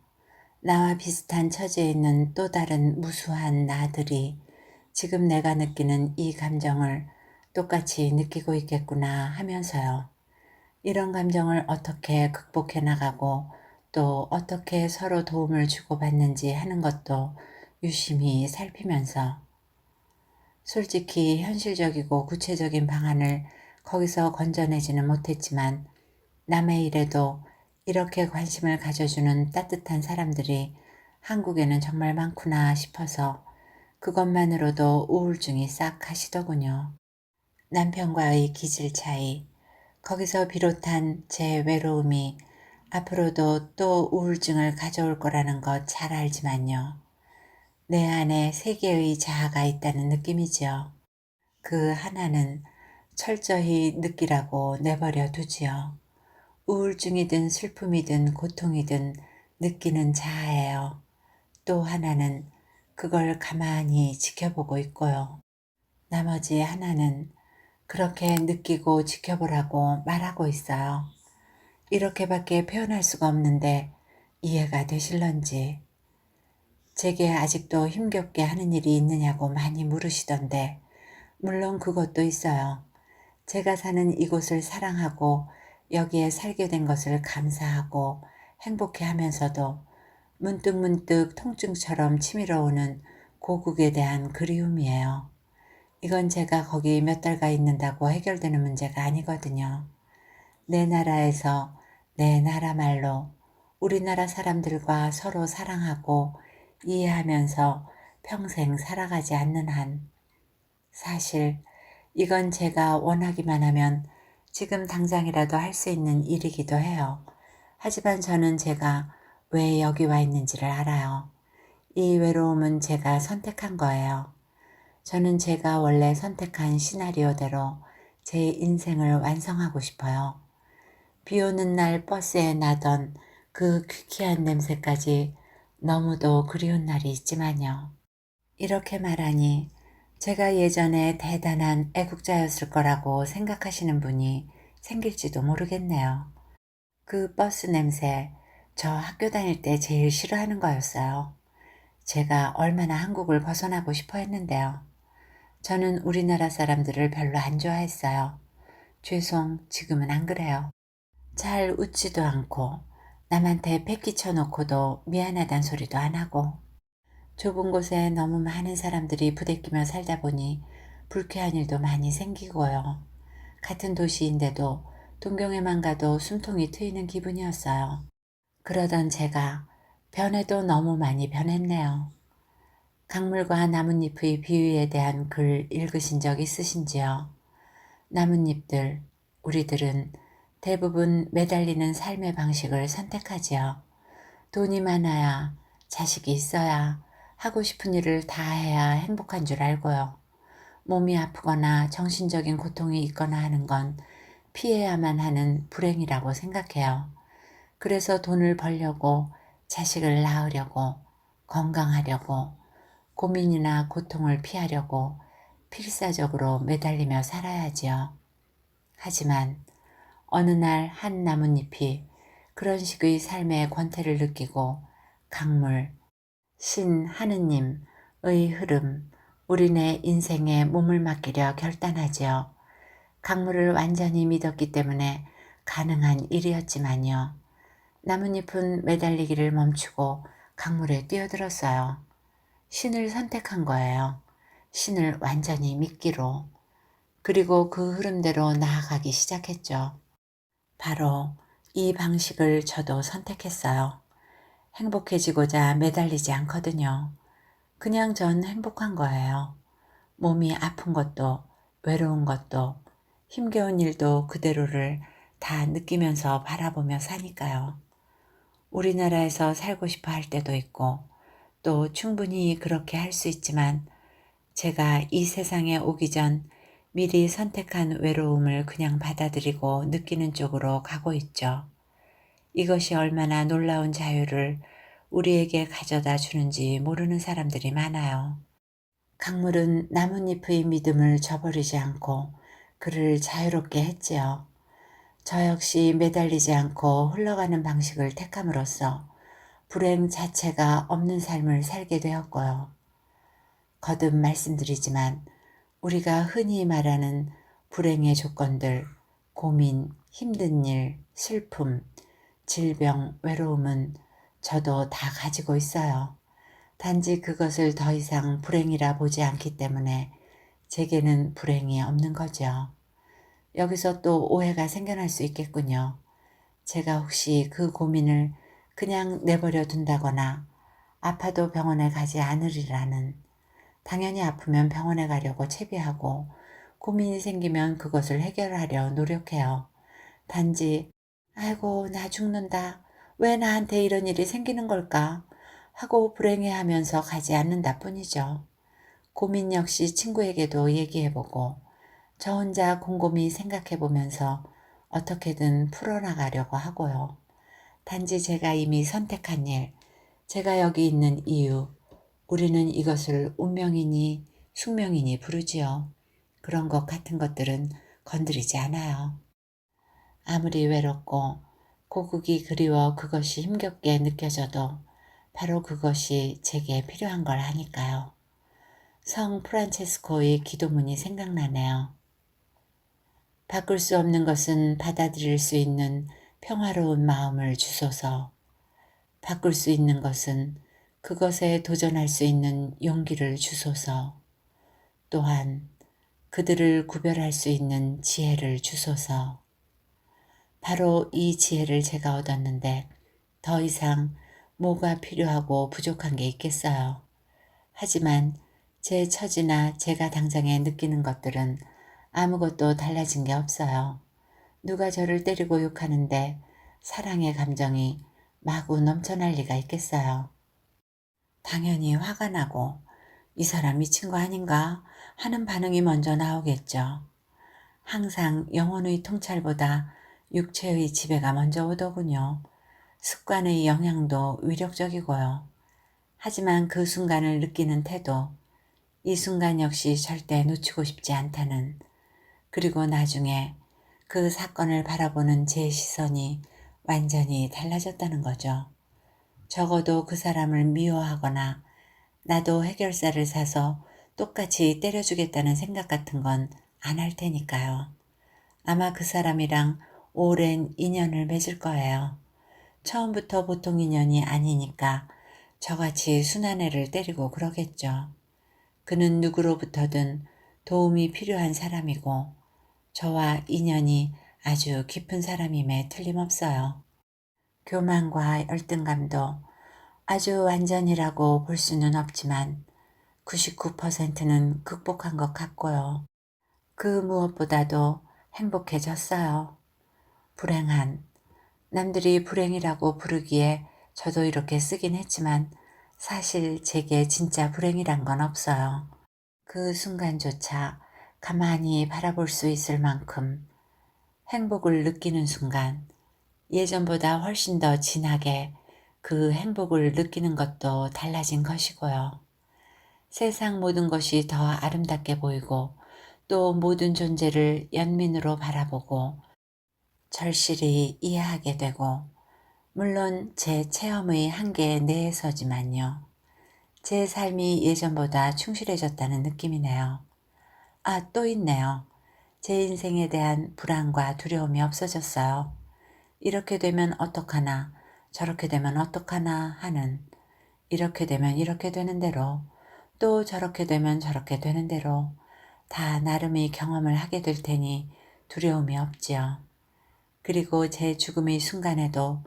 Speaker 1: 나와 비슷한 처지에 있는 또 다른 무수한 나들이 지금 내가 느끼는 이 감정을 똑같이 느끼고 있겠구나 하면서요. 이런 감정을 어떻게 극복해 나가고 또 어떻게 서로 도움을 주고받는지 하는 것도 유심히 살피면서 솔직히 현실적이고 구체적인 방안을 거기서 건져내지는 못했지만 남의 일에도 이렇게 관심을 가져주는 따뜻한 사람들이 한국에는 정말 많구나 싶어서 그것만으로도 우울증이 싹 가시더군요. 남편과의 기질 차이, 거기서 비롯한 제 외로움이 앞으로도 또 우울증을 가져올 거라는 것 잘 알지만요. 내 안에 세 개의 자아가 있다는 느낌이지요. 그 하나는 철저히 느끼라고 내버려 두지요. 우울증이든 슬픔이든 고통이든 느끼는 자아예요. 또 하나는 그걸 가만히 지켜보고 있고요. 나머지 하나는 그렇게 느끼고 지켜보라고 말하고 있어요. 이렇게밖에 표현할 수가 없는데 이해가 되실런지. 제게 아직도 힘겹게 하는 일이 있느냐고 많이 물으시던데 물론 그것도 있어요. 제가 사는 이곳을 사랑하고 여기에 살게 된 것을 감사하고 행복해 하면서도 문득문득 통증처럼 치밀어 오는 고국에 대한 그리움이에요. 이건 제가 거기 몇 달가 있는다고 해결되는 문제가 아니거든요. 내 나라에서 내 나라 말로 우리나라 사람들과 서로 사랑하고 이해하면서 평생 살아가지 않는 한 사실 이건 제가 원하기만 하면 지금 당장이라도 할 수 있는 일이기도 해요. 하지만 저는 제가 왜 여기 와 있는지를 알아요. 이 외로움은 제가 선택한 거예요. 저는 제가 원래 선택한 시나리오대로 제 인생을 완성하고 싶어요. 비 오는 날 버스에 나던 그 귀쾌한 냄새까지 너무도 그리운 날이 있지만요. 이렇게 말하니 제가 예전에 대단한 애국자였을 거라고 생각하시는 분이 생길지도 모르겠네요. 그 버스 냄새, 저 학교 다닐 때 제일 싫어하는 거였어요. 제가 얼마나 한국을 벗어나고 싶어 했는데요. 저는 우리나라 사람들을 별로 안 좋아했어요. 죄송, 지금은 안 그래요. 잘 웃지도 않고 남한테 패기쳐 놓고도 미안하단 소리도 안 하고 좁은 곳에 너무 많은 사람들이 부대끼며 살다 보니 불쾌한 일도 많이 생기고요. 같은 도시인데도 동경에만 가도 숨통이 트이는 기분이었어요. 그러던 제가 변해도 너무 많이 변했네요. 강물과 나뭇잎의 비유에 대한 글 읽으신 적 있으신지요? 나뭇잎들, 우리들은 대부분 매달리는 삶의 방식을 선택하지요. 돈이 많아야, 자식이 있어야, 하고 싶은 일을 다 해야 행복한 줄 알고요. 몸이 아프거나 정신적인 고통이 있거나 하는 건 피해야만 하는 불행이라고 생각해요. 그래서 돈을 벌려고, 자식을 낳으려고, 건강하려고, 고민이나 고통을 피하려고 필사적으로 매달리며 살아야지요. 하지만 어느 날 한 나뭇잎이 그런 식의 삶의 권태를 느끼고 강물, 신 하느님의 흐름, 우리네 인생에 몸을 맡기려 결단하지요. 강물을 완전히 믿었기 때문에 가능한 일이었지만요. 나뭇잎은 매달리기를 멈추고 강물에 뛰어들었어요. 신을 선택한 거예요. 신을 완전히 믿기로. 그리고 그 흐름대로 나아가기 시작했죠. 바로 이 방식을 저도 선택했어요. 행복해지고자 매달리지 않거든요. 그냥 전 행복한 거예요. 몸이 아픈 것도 외로운 것도 힘겨운 일도 그대로를 다 느끼면서 바라보며 사니까요. 우리나라에서 살고 싶어 할 때도 있고 또 충분히 그렇게 할 수 있지만 제가 이 세상에 오기 전 미리 선택한 외로움을 그냥 받아들이고 느끼는 쪽으로 가고 있죠. 이것이 얼마나 놀라운 자유를 우리에게 가져다 주는지 모르는 사람들이 많아요. 강물은 나뭇잎의 믿음을 저버리지 않고 그를 자유롭게 했지요. 저 역시 매달리지 않고 흘러가는 방식을 택함으로써 불행 자체가 없는 삶을 살게 되었고요. 거듭 말씀드리지만 우리가 흔히 말하는 불행의 조건들, 고민, 힘든 일, 슬픔, 질병, 외로움은 저도 다 가지고 있어요. 단지 그것을 더 이상 불행이라 보지 않기 때문에 제게는 불행이 없는 거죠. 여기서 또 오해가 생겨날 수 있겠군요. 제가 혹시 그 고민을 그냥 내버려 둔다거나 아파도 병원에 가지 않으리라는, 당연히 아프면 병원에 가려고 채비하고 고민이 생기면 그것을 해결하려 노력해요. 단지 아이고 나 죽는다. 왜 나한테 이런 일이 생기는 걸까? 하고 불행해하면서 가지 않는다 뿐이죠. 고민 역시 친구에게도 얘기해보고 저 혼자 곰곰이 생각해보면서 어떻게든 풀어나가려고 하고요. 단지 제가 이미 선택한 일, 제가 여기 있는 이유, 우리는 이것을 운명이니 숙명이니 부르지요. 그런 것 같은 것들은 건드리지 않아요. 아무리 외롭고 고국이 그리워 그것이 힘겹게 느껴져도 바로 그것이 제게 필요한 걸 하니까요. 성 프란체스코의 기도문이 생각나네요. 바꿀 수 없는 것은 받아들일 수 있는 평화로운 마음을 주소서. 바꿀 수 있는 것은 그것에 도전할 수 있는 용기를 주소서. 또한 그들을 구별할 수 있는 지혜를 주소서. 바로 이 지혜를 제가 얻었는데 더 이상 뭐가 필요하고 부족한 게 있겠어요. 하지만 제 처지나 제가 당장에 느끼는 것들은 아무것도 달라진 게 없어요. 누가 저를 때리고 욕하는데 사랑의 감정이 마구 넘쳐날 리가 있겠어요. 당연히 화가 나고 이 사람 미친 거 아닌가 하는 반응이 먼저 나오겠죠. 항상 영혼의 통찰보다 육체의 지배가 먼저 오더군요. 습관의 영향도 위력적이고요. 하지만 그 순간을 느끼는 태도, 이 순간 역시 절대 놓치고 싶지 않다는, 그리고 나중에 그 사건을 바라보는 제 시선이 완전히 달라졌다는 거죠. 적어도 그 사람을 미워하거나 나도 해결사를 사서 똑같이 때려주겠다는 생각 같은 건 안 할 테니까요. 아마 그 사람이랑 오랜 인연을 맺을 거예요. 처음부터 보통 인연이 아니니까 저같이 순한 애를 때리고 그러겠죠. 그는 누구로부터든 도움이 필요한 사람이고 저와 인연이 아주 깊은 사람임에 틀림없어요. 교만과 열등감도 아주 완전이라고 볼 수는 없지만 99%는 극복한 것 같고요. 그 무엇보다도 행복해졌어요. 불행한, 남들이 불행이라고 부르기에 저도 이렇게 쓰긴 했지만 사실 제게 진짜 불행이란 건 없어요. 그 순간조차 가만히 바라볼 수 있을 만큼 행복을 느끼는 순간, 예전보다 훨씬 더 진하게 그 행복을 느끼는 것도 달라진 것이고요. 세상 모든 것이 더 아름답게 보이고 또 모든 존재를 연민으로 바라보고 절실히 이해하게 되고 물론 제 체험의 한계 내에서지만요. 제 삶이 예전보다 충실해졌다는 느낌이네요. 아, 또 있네요. 제 인생에 대한 불안과 두려움이 없어졌어요. 이렇게 되면 어떡하나, 저렇게 되면 어떡하나 하는, 이렇게 되면 이렇게 되는 대로, 또 저렇게 되면 저렇게 되는 대로 다 나름의 경험을 하게 될 테니 두려움이 없지요. 그리고 제 죽음의 순간에도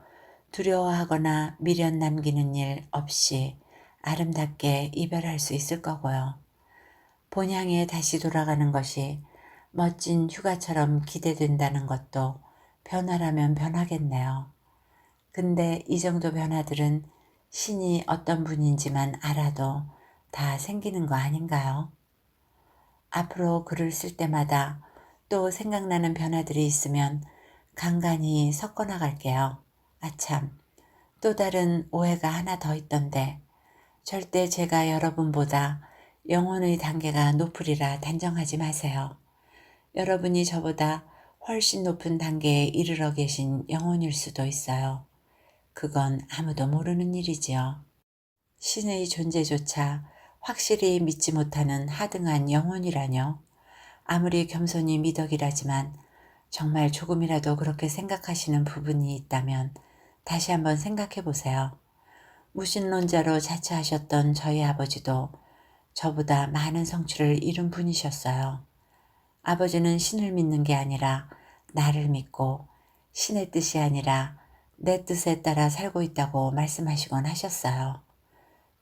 Speaker 1: 두려워하거나 미련 남기는 일 없이 아름답게 이별할 수 있을 거고요. 본향에 다시 돌아가는 것이 멋진 휴가처럼 기대된다는 것도 변화라면 변하겠네요. 근데 이 정도 변화들은 신이 어떤 분인지만 알아도 다 생기는 거 아닌가요? 앞으로 글을 쓸 때마다 또 생각나는 변화들이 있으면 간간히 섞어 나갈게요. 아참, 또 다른 오해가 하나 더 있던데 절대 제가 여러분보다 영혼의 단계가 높으리라 단정하지 마세요. 여러분이 저보다 훨씬 높은 단계에 이르러 계신 영혼일 수도 있어요. 그건 아무도 모르는 일이지요. 신의 존재조차 확실히 믿지 못하는 하등한 영혼이라뇨. 아무리 겸손히 미덕이라지만 정말 조금이라도 그렇게 생각하시는 부분이 있다면 다시 한번 생각해 보세요. 무신론자로 자처하셨던 저희 아버지도 저보다 많은 성취를 이룬 분이셨어요. 아버지는 신을 믿는 게 아니라 나를 믿고 신의 뜻이 아니라 내 뜻에 따라 살고 있다고 말씀하시곤 하셨어요.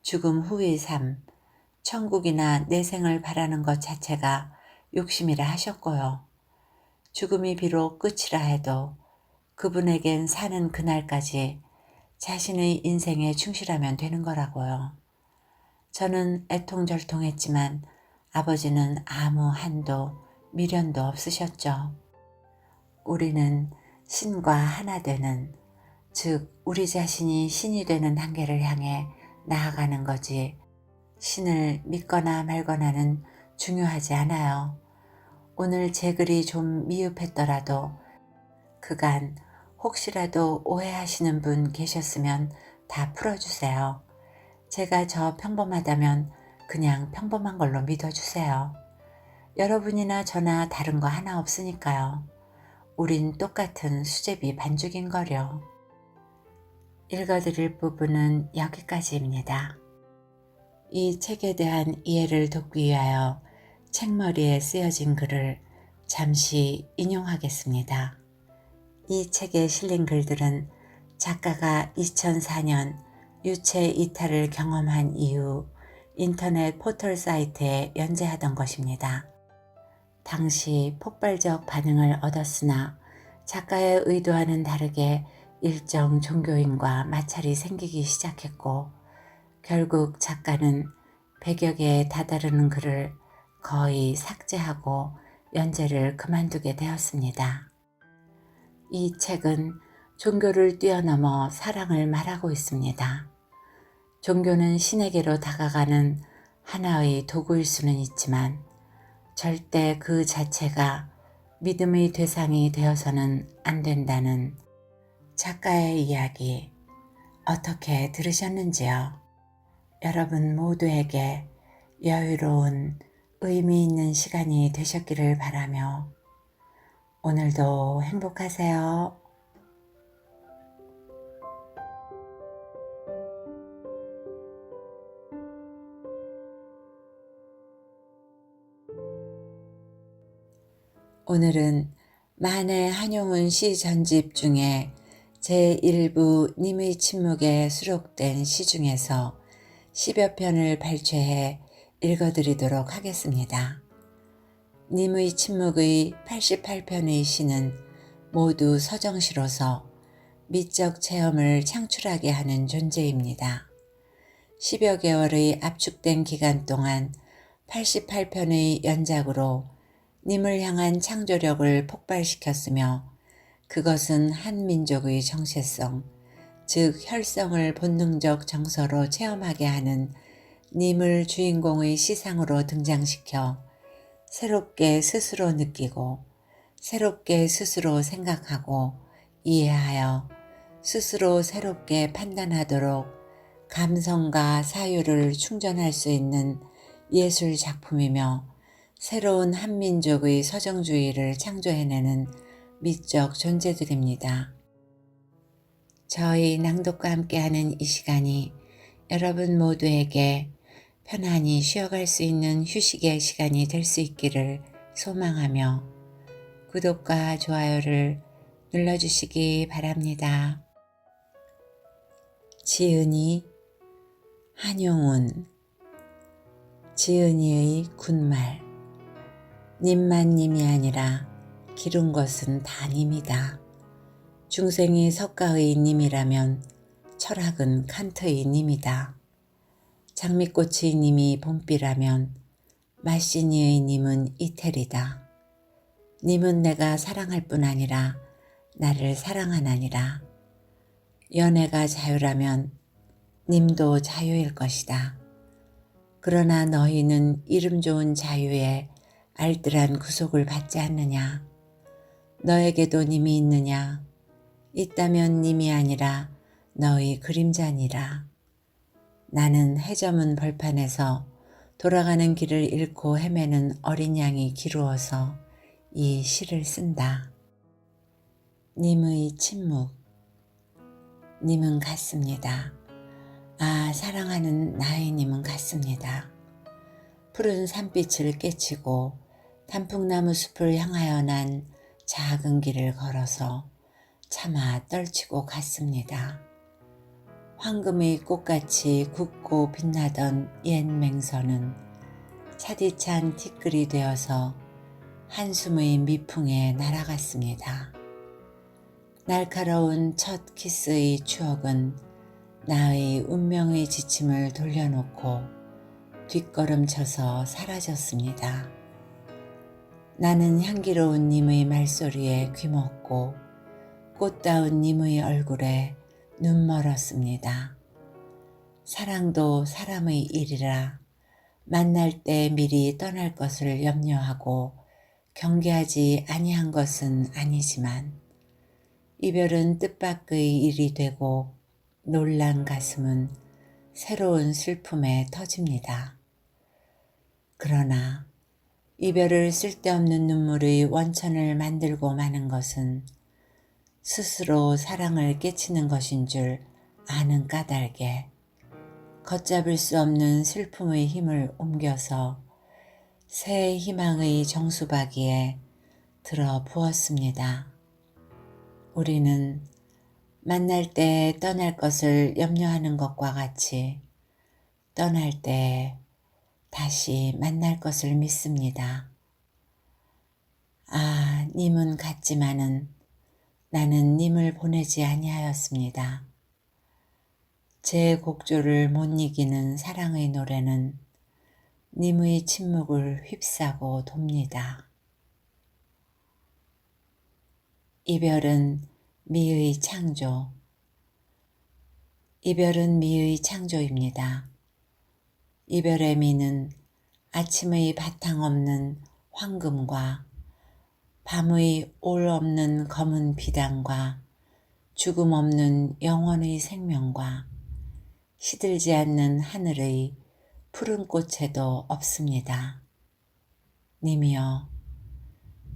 Speaker 1: 죽음 후의 삶, 천국이나 내생을 바라는 것 자체가 욕심이라 하셨고요. 죽음이 비록 끝이라 해도 그분에겐 사는 그날까지 자신의 인생에 충실하면 되는 거라고요. 저는 애통절통했지만 아버지는 아무 한도, 미련도 없으셨죠. 우리는 신과 하나 되는, 즉 우리 자신이 신이 되는 단계를 향해 나아가는 거지 신을 믿거나 말거나는 중요하지 않아요. 오늘 제 글이 좀 미흡했더라도 그간 혹시라도 오해하시는 분 계셨으면 다 풀어주세요. 제가 저 평범하다면 그냥 평범한 걸로 믿어주세요. 여러분이나 저나 다른 거 하나 없으니까요. 우린 똑같은 수제비 반죽인 거려. 읽어드릴 부분은 여기까지입니다. 이 책에 대한 이해를 돕기 위하여 책머리에 쓰여진 글을 잠시 인용하겠습니다. 이 책에 실린 글들은 작가가 2004년 유체 이탈을 경험한 이후 인터넷 포털 사이트에 연재하던 것입니다. 당시 폭발적 반응을 얻었으나 작가의 의도와는 다르게 일정 종교인과 마찰이 생기기 시작했고 결국 작가는 100여 개에 다다르는 글을 거의 삭제하고 연재를 그만두게 되었습니다. 이 책은 종교를 뛰어넘어 사랑을 말하고 있습니다. 종교는 신에게로 다가가는 하나의 도구일 수는 있지만 절대 그 자체가 믿음의 대상이 되어서는 안 된다는 작가의 이야기 어떻게 들으셨는지요? 여러분 모두에게 여유로운 의미 있는 시간이 되셨기를 바라며 오늘도 행복하세요. 오늘은 만해 한용운 시 전집 중에 제1부 님의 침묵에 수록된 시 중에서 10여 편을 발췌해 읽어드리도록 하겠습니다. 님의 침묵의 88편의 시는 모두 서정시로서 미적 체험을 창출하게 하는 존재입니다. 10여 개월의 압축된 기간 동안 88편의 연작으로 님을 향한 창조력을 폭발시켰으며 그것은 한 민족의 정체성, 즉 혈성을 본능적 정서로 체험하게 하는 님을 주인공의 시상으로 등장시켜 새롭게 스스로 느끼고 새롭게 스스로 생각하고 이해하여 스스로 새롭게 판단하도록 감성과 사유를 충전할 수 있는 예술 작품이며 새로운 한민족의 서정주의를 창조해내는 미적 존재들입니다. 저희 낭독과 함께하는 이 시간이 여러분 모두에게 편안히 쉬어갈 수 있는 휴식의 시간이 될 수 있기를 소망하며 구독과 좋아요를 눌러주시기 바랍니다. 지은이, 한용운. 지은이의 군말. 님만 님이 아니라 기른 것은 다 님이다. 중생이 석가의 님이라면 철학은 칸트의 님이다. 장미꽃의 님이 봄비라면 마시니의 님은 이태리다. 님은 내가 사랑할 뿐 아니라 나를 사랑하나니라. 연애가 자유라면 님도 자유일 것이다. 그러나 너희는 이름 좋은 자유에 알뜰한 구속을 받지 않느냐. 너에게도 님이 있느냐. 있다면 님이 아니라 너희 그림자니라. 나는 해저문 벌판에서 돌아가는 길을 잃고 헤매는 어린 양이 기루어서 이 시를 쓴다. 님의 침묵. 님은 같습니다. 아, 사랑하는 나의 님은 같습니다. 푸른 산빛을 깨치고 단풍나무 숲을 향하여 난 작은 길을 걸어서 차마 떨치고 갔습니다. 황금의 꽃같이 굽고 빛나던 옛 맹서는 차디찬 티끌이 되어서 한숨의 미풍에 날아갔습니다. 날카로운 첫 키스의 추억은 나의 운명의 지침을 돌려놓고 뒷걸음쳐서 사라졌습니다. 나는 향기로운 님의 말소리에 귀먹고 꽃다운 님의 얼굴에 눈 멀었습니다. 사랑도 사람의 일이라 만날 때 미리 떠날 것을 염려하고 경계하지 아니한 것은 아니지만 이별은 뜻밖의 일이 되고 놀란 가슴은 새로운 슬픔에 터집니다. 그러나 이별을 쓸데없는 눈물의 원천을 만들고 마는 것은 스스로 사랑을 깨치는 것인 줄 아는 까닭에 걷잡을 수 없는 슬픔의 힘을 옮겨서 새 희망의 정수박이에 들어 부었습니다. 우리는 만날 때 떠날 것을 염려하는 것과 같이 떠날 때 다시 만날 것을 믿습니다. 아, 님은 같지만은 나는 님을 보내지 아니하였습니다. 제 곡조를 못 이기는 사랑의 노래는 님의 침묵을 휩싸고 돕니다. 이별은 미의 창조. 이별은 미의 창조입니다. 이별의 미는 아침의 바탕 없는 황금과 밤의 올 없는 검은 비단과 죽음 없는 영원의 생명과 시들지 않는 하늘의 푸른 꽃에도 없습니다. 님이여,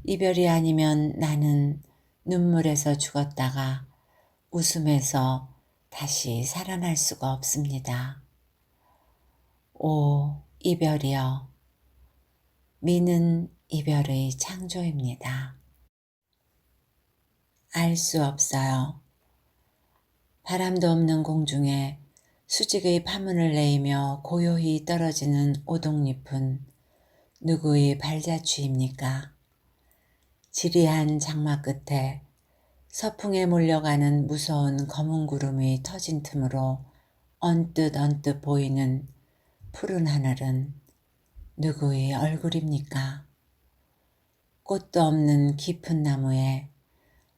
Speaker 1: 이별이 아니면 나는 눈물에서 죽었다가 웃음에서 다시 살아날 수가 없습니다. 오, 이별이여, 미는 이별의 창조입니다. 알 수 없어요. 바람도 없는 공중에 수직의 파문을 내이며 고요히 떨어지는 오동잎은 누구의 발자취입니까? 지리한 장마 끝에 서풍에 몰려가는 무서운 검은 구름이 터진 틈으로 언뜻 보이는 푸른 하늘은 누구의 얼굴입니까? 꽃도 없는 깊은 나무에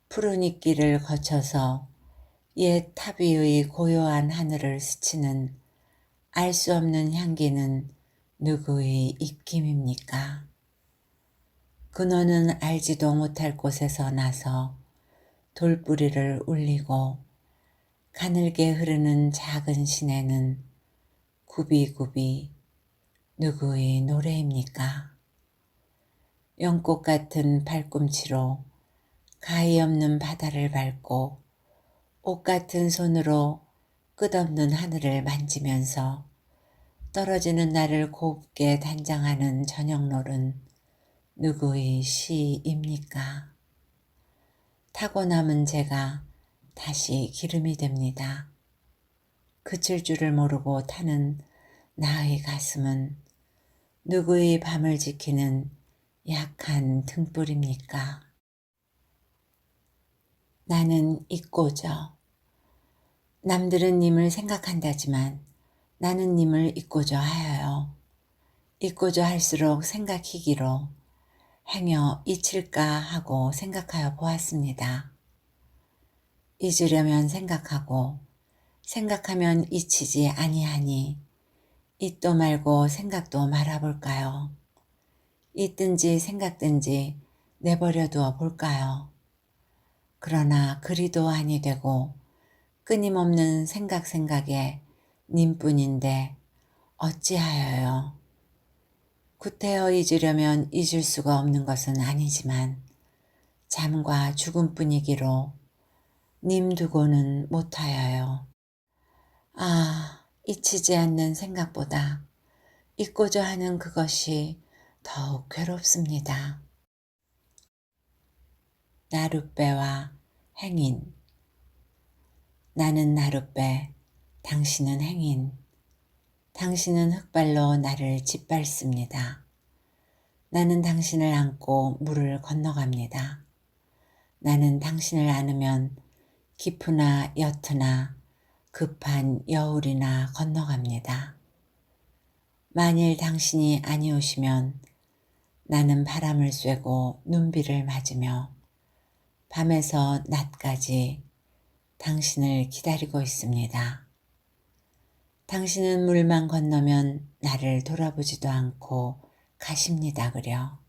Speaker 1: 푸른 잎길을 거쳐서 옛 탑 위의 고요한 하늘을 스치는 알 수 없는 향기는 누구의 입김입니까? 근원은 알지도 못할 곳에서 나서 돌뿌리를 울리고 가늘게 흐르는 작은 시내는 굽이굽이 누구의 노래입니까? 연꽃 같은 발꿈치로 가히 없는 바다를 밟고 옷 같은 손으로 끝없는 하늘을 만지면서 떨어지는 나를 곱게 단장하는 저녁놀은 누구의 시입니까? 타고 남은 제가 다시 기름이 됩니다. 그칠 줄을 모르고 타는 나의 가슴은 누구의 밤을 지키는 약한 등불입니까? 나는 잊고저. 남들은 님을 생각한다지만 나는 님을 잊고저 하여요. 잊고저 할수록 생각히기로 행여 잊힐까 하고 생각하여 보았습니다. 잊으려면 생각하고 생각하면 잊히지 아니하니 잊도 말고 생각도 말아볼까요? 잊든지 생각든지 내버려 두어 볼까요? 그러나 그리도 아니 되고 끊임없는 생각에 님뿐인데 어찌하여요? 구태여 잊으려면 잊을 수가 없는 것은 아니지만 잠과 죽음뿐이기로 님 두고는 못하여요. 아, 잊히지 않는 생각보다 잊고자 하는 그것이 더욱 괴롭습니다. 나룻배와 행인. 나는 나룻배, 당신은 행인. 당신은 흙발로 나를 짓밟습니다. 나는 당신을 안고 물을 건너갑니다. 나는 당신을 안으면 깊으나 옅으나 급한 여울이나 건너갑니다. 만일 당신이 아니오시면 나는 바람을 쐬고 눈비를 맞으며 밤에서 낮까지 당신을 기다리고 있습니다. 당신은 물만 건너면 나를 돌아보지도 않고 가십니다 그려.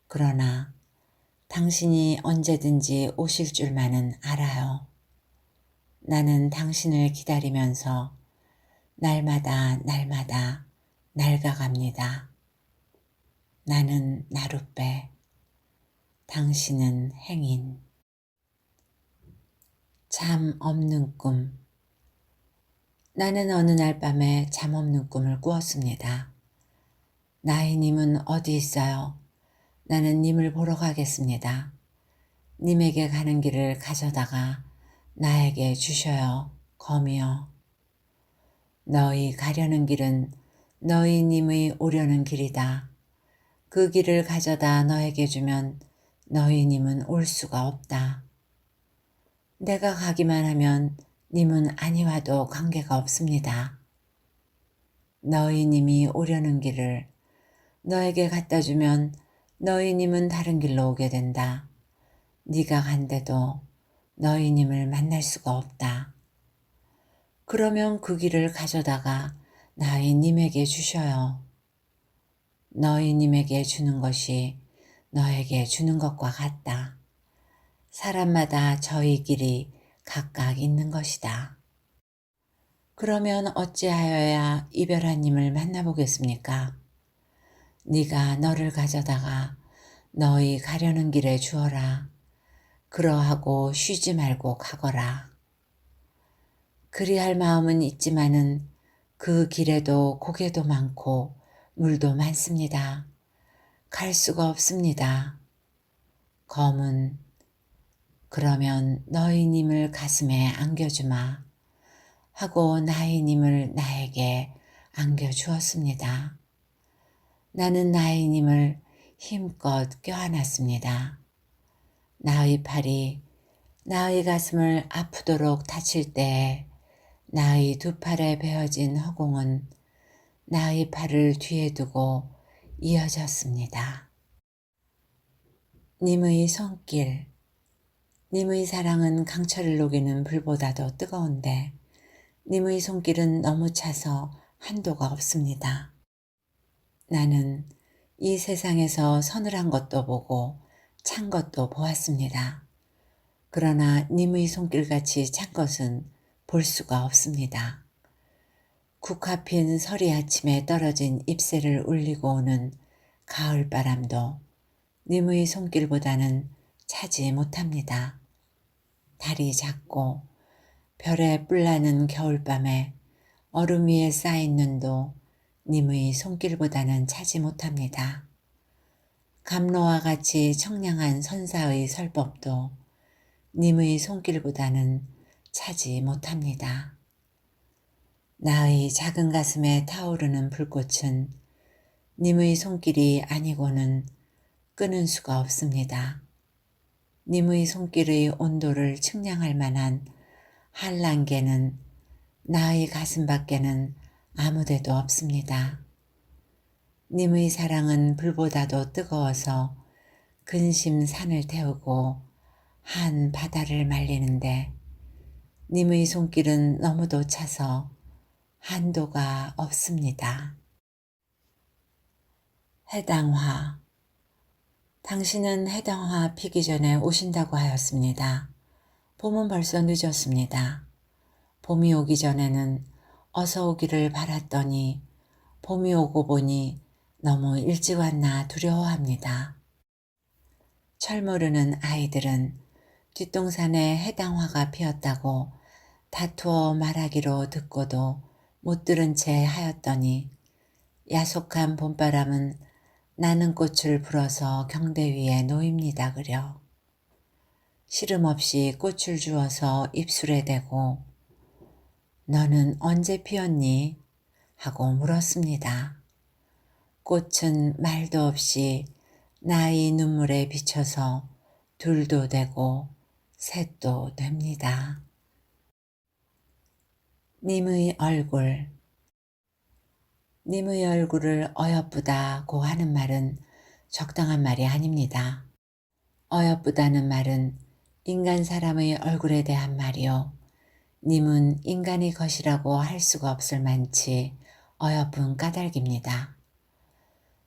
Speaker 1: 그러나 당신이 언제든지 오실 줄만은 알아요. 나는 당신을 기다리면서 날마다 낡아갑니다. 나는 나룻배, 당신은 행인. 잠 없는 꿈. 나는 어느 날 밤에 잠 없는 꿈을 꾸었습니다. 나의 님은 어디 있어요? 나는 님을 보러 가겠습니다. 님에게 가는 길을 가져다가 나에게 주셔요, 검이여. 너희 가려는 길은 너희 님의 오려는 길이다. 그 길을 가져다 너에게 주면 너희 님은 올 수가 없다. 내가 가기만 하면 님은 아니 와도 관계가 없습니다. 너희 님이 오려는 길을 너에게 갖다 주면 너희 님은 다른 길로 오게 된다. 네가 간데도 너희 님을 만날 수가 없다. 그러면 그 길을 가져다가 나의 님에게 주셔요. 너희 님에게 주는 것이 너에게 주는 것과 같다. 사람마다 저희 길이 각각 있는 것이다. 그러면 어찌하여야 이별한 님을 만나보겠습니까? 네가 너를 가져다가 너희 가려는 길에 주어라. 그러하고 쉬지 말고 가거라. 그리할 마음은 있지만은 그 길에도 고개도 많고 물도 많습니다. 갈 수가 없습니다. 검은 그러면 너희 님을 가슴에 안겨주마 하고 나의 님을 나에게 안겨주었습니다. 나는 나의 님을 힘껏 껴안았습니다. 나의 팔이 나의 가슴을 아프도록 다칠 때에 나의 두 팔에 베어진 허공은 나의 팔을 뒤에 두고 이어졌습니다. 님의 손길, 님의 사랑은 강철을 녹이는 불보다도 뜨거운데 님의 손길은 너무 차서 한도가 없습니다. 나는 이 세상에서 서늘한 것도 보고 찬 것도 보았습니다. 그러나 님의 손길같이 찬 것은 볼 수가 없습니다. 국화핀 서리 아침에 떨어진 잎새를 울리고 오는 가을 바람도 님의 손길보다는 차지 못합니다. 달이 작고 별에 뿔나는 겨울밤에 얼음 위에 쌓인 눈도 님의 손길보다는 차지 못합니다. 감로와 같이 청량한 선사의 설법도 님의 손길보다는 차지 못합니다. 나의 작은 가슴에 타오르는 불꽃은 님의 손길이 아니고는 끄는 수가 없습니다. 님의 손길의 온도를 측량할 만한 한란계는 나의 가슴 밖에는 아무데도 없습니다. 님의 사랑은 불보다도 뜨거워서 근심 산을 태우고 한 바다를 말리는데 님의 손길은 너무도 차서 한도가 없습니다. 해당화. 당신은 해당화 피기 전에 오신다고 하였습니다. 봄은 벌써 늦었습니다. 봄이 오기 전에는 어서 오기를 바랐더니 봄이 오고 보니 너무 일찍 왔나 두려워합니다. 철모르는 아이들은 뒷동산에 해당화가 피었다고 다투어 말하기로 듣고도 못 들은 채 하였더니 야속한 봄바람은 나는 꽃을 불어서 경대 위에 놓입니다 그려. 시름 없이 꽃을 주어서 입술에 대고 너는 언제 피었니? 하고 물었습니다. 꽃은 말도 없이 나의 눈물에 비쳐서 둘도 되고 셋도 됩니다. 님의 얼굴. 님의 얼굴을 어여쁘다고 하는 말은 적당한 말이 아닙니다. 어여쁘다는 말은 인간 사람의 얼굴에 대한 말이요. 님은 인간의 것이라고 할 수가 없을 만치 어여쁜 까닭입니다.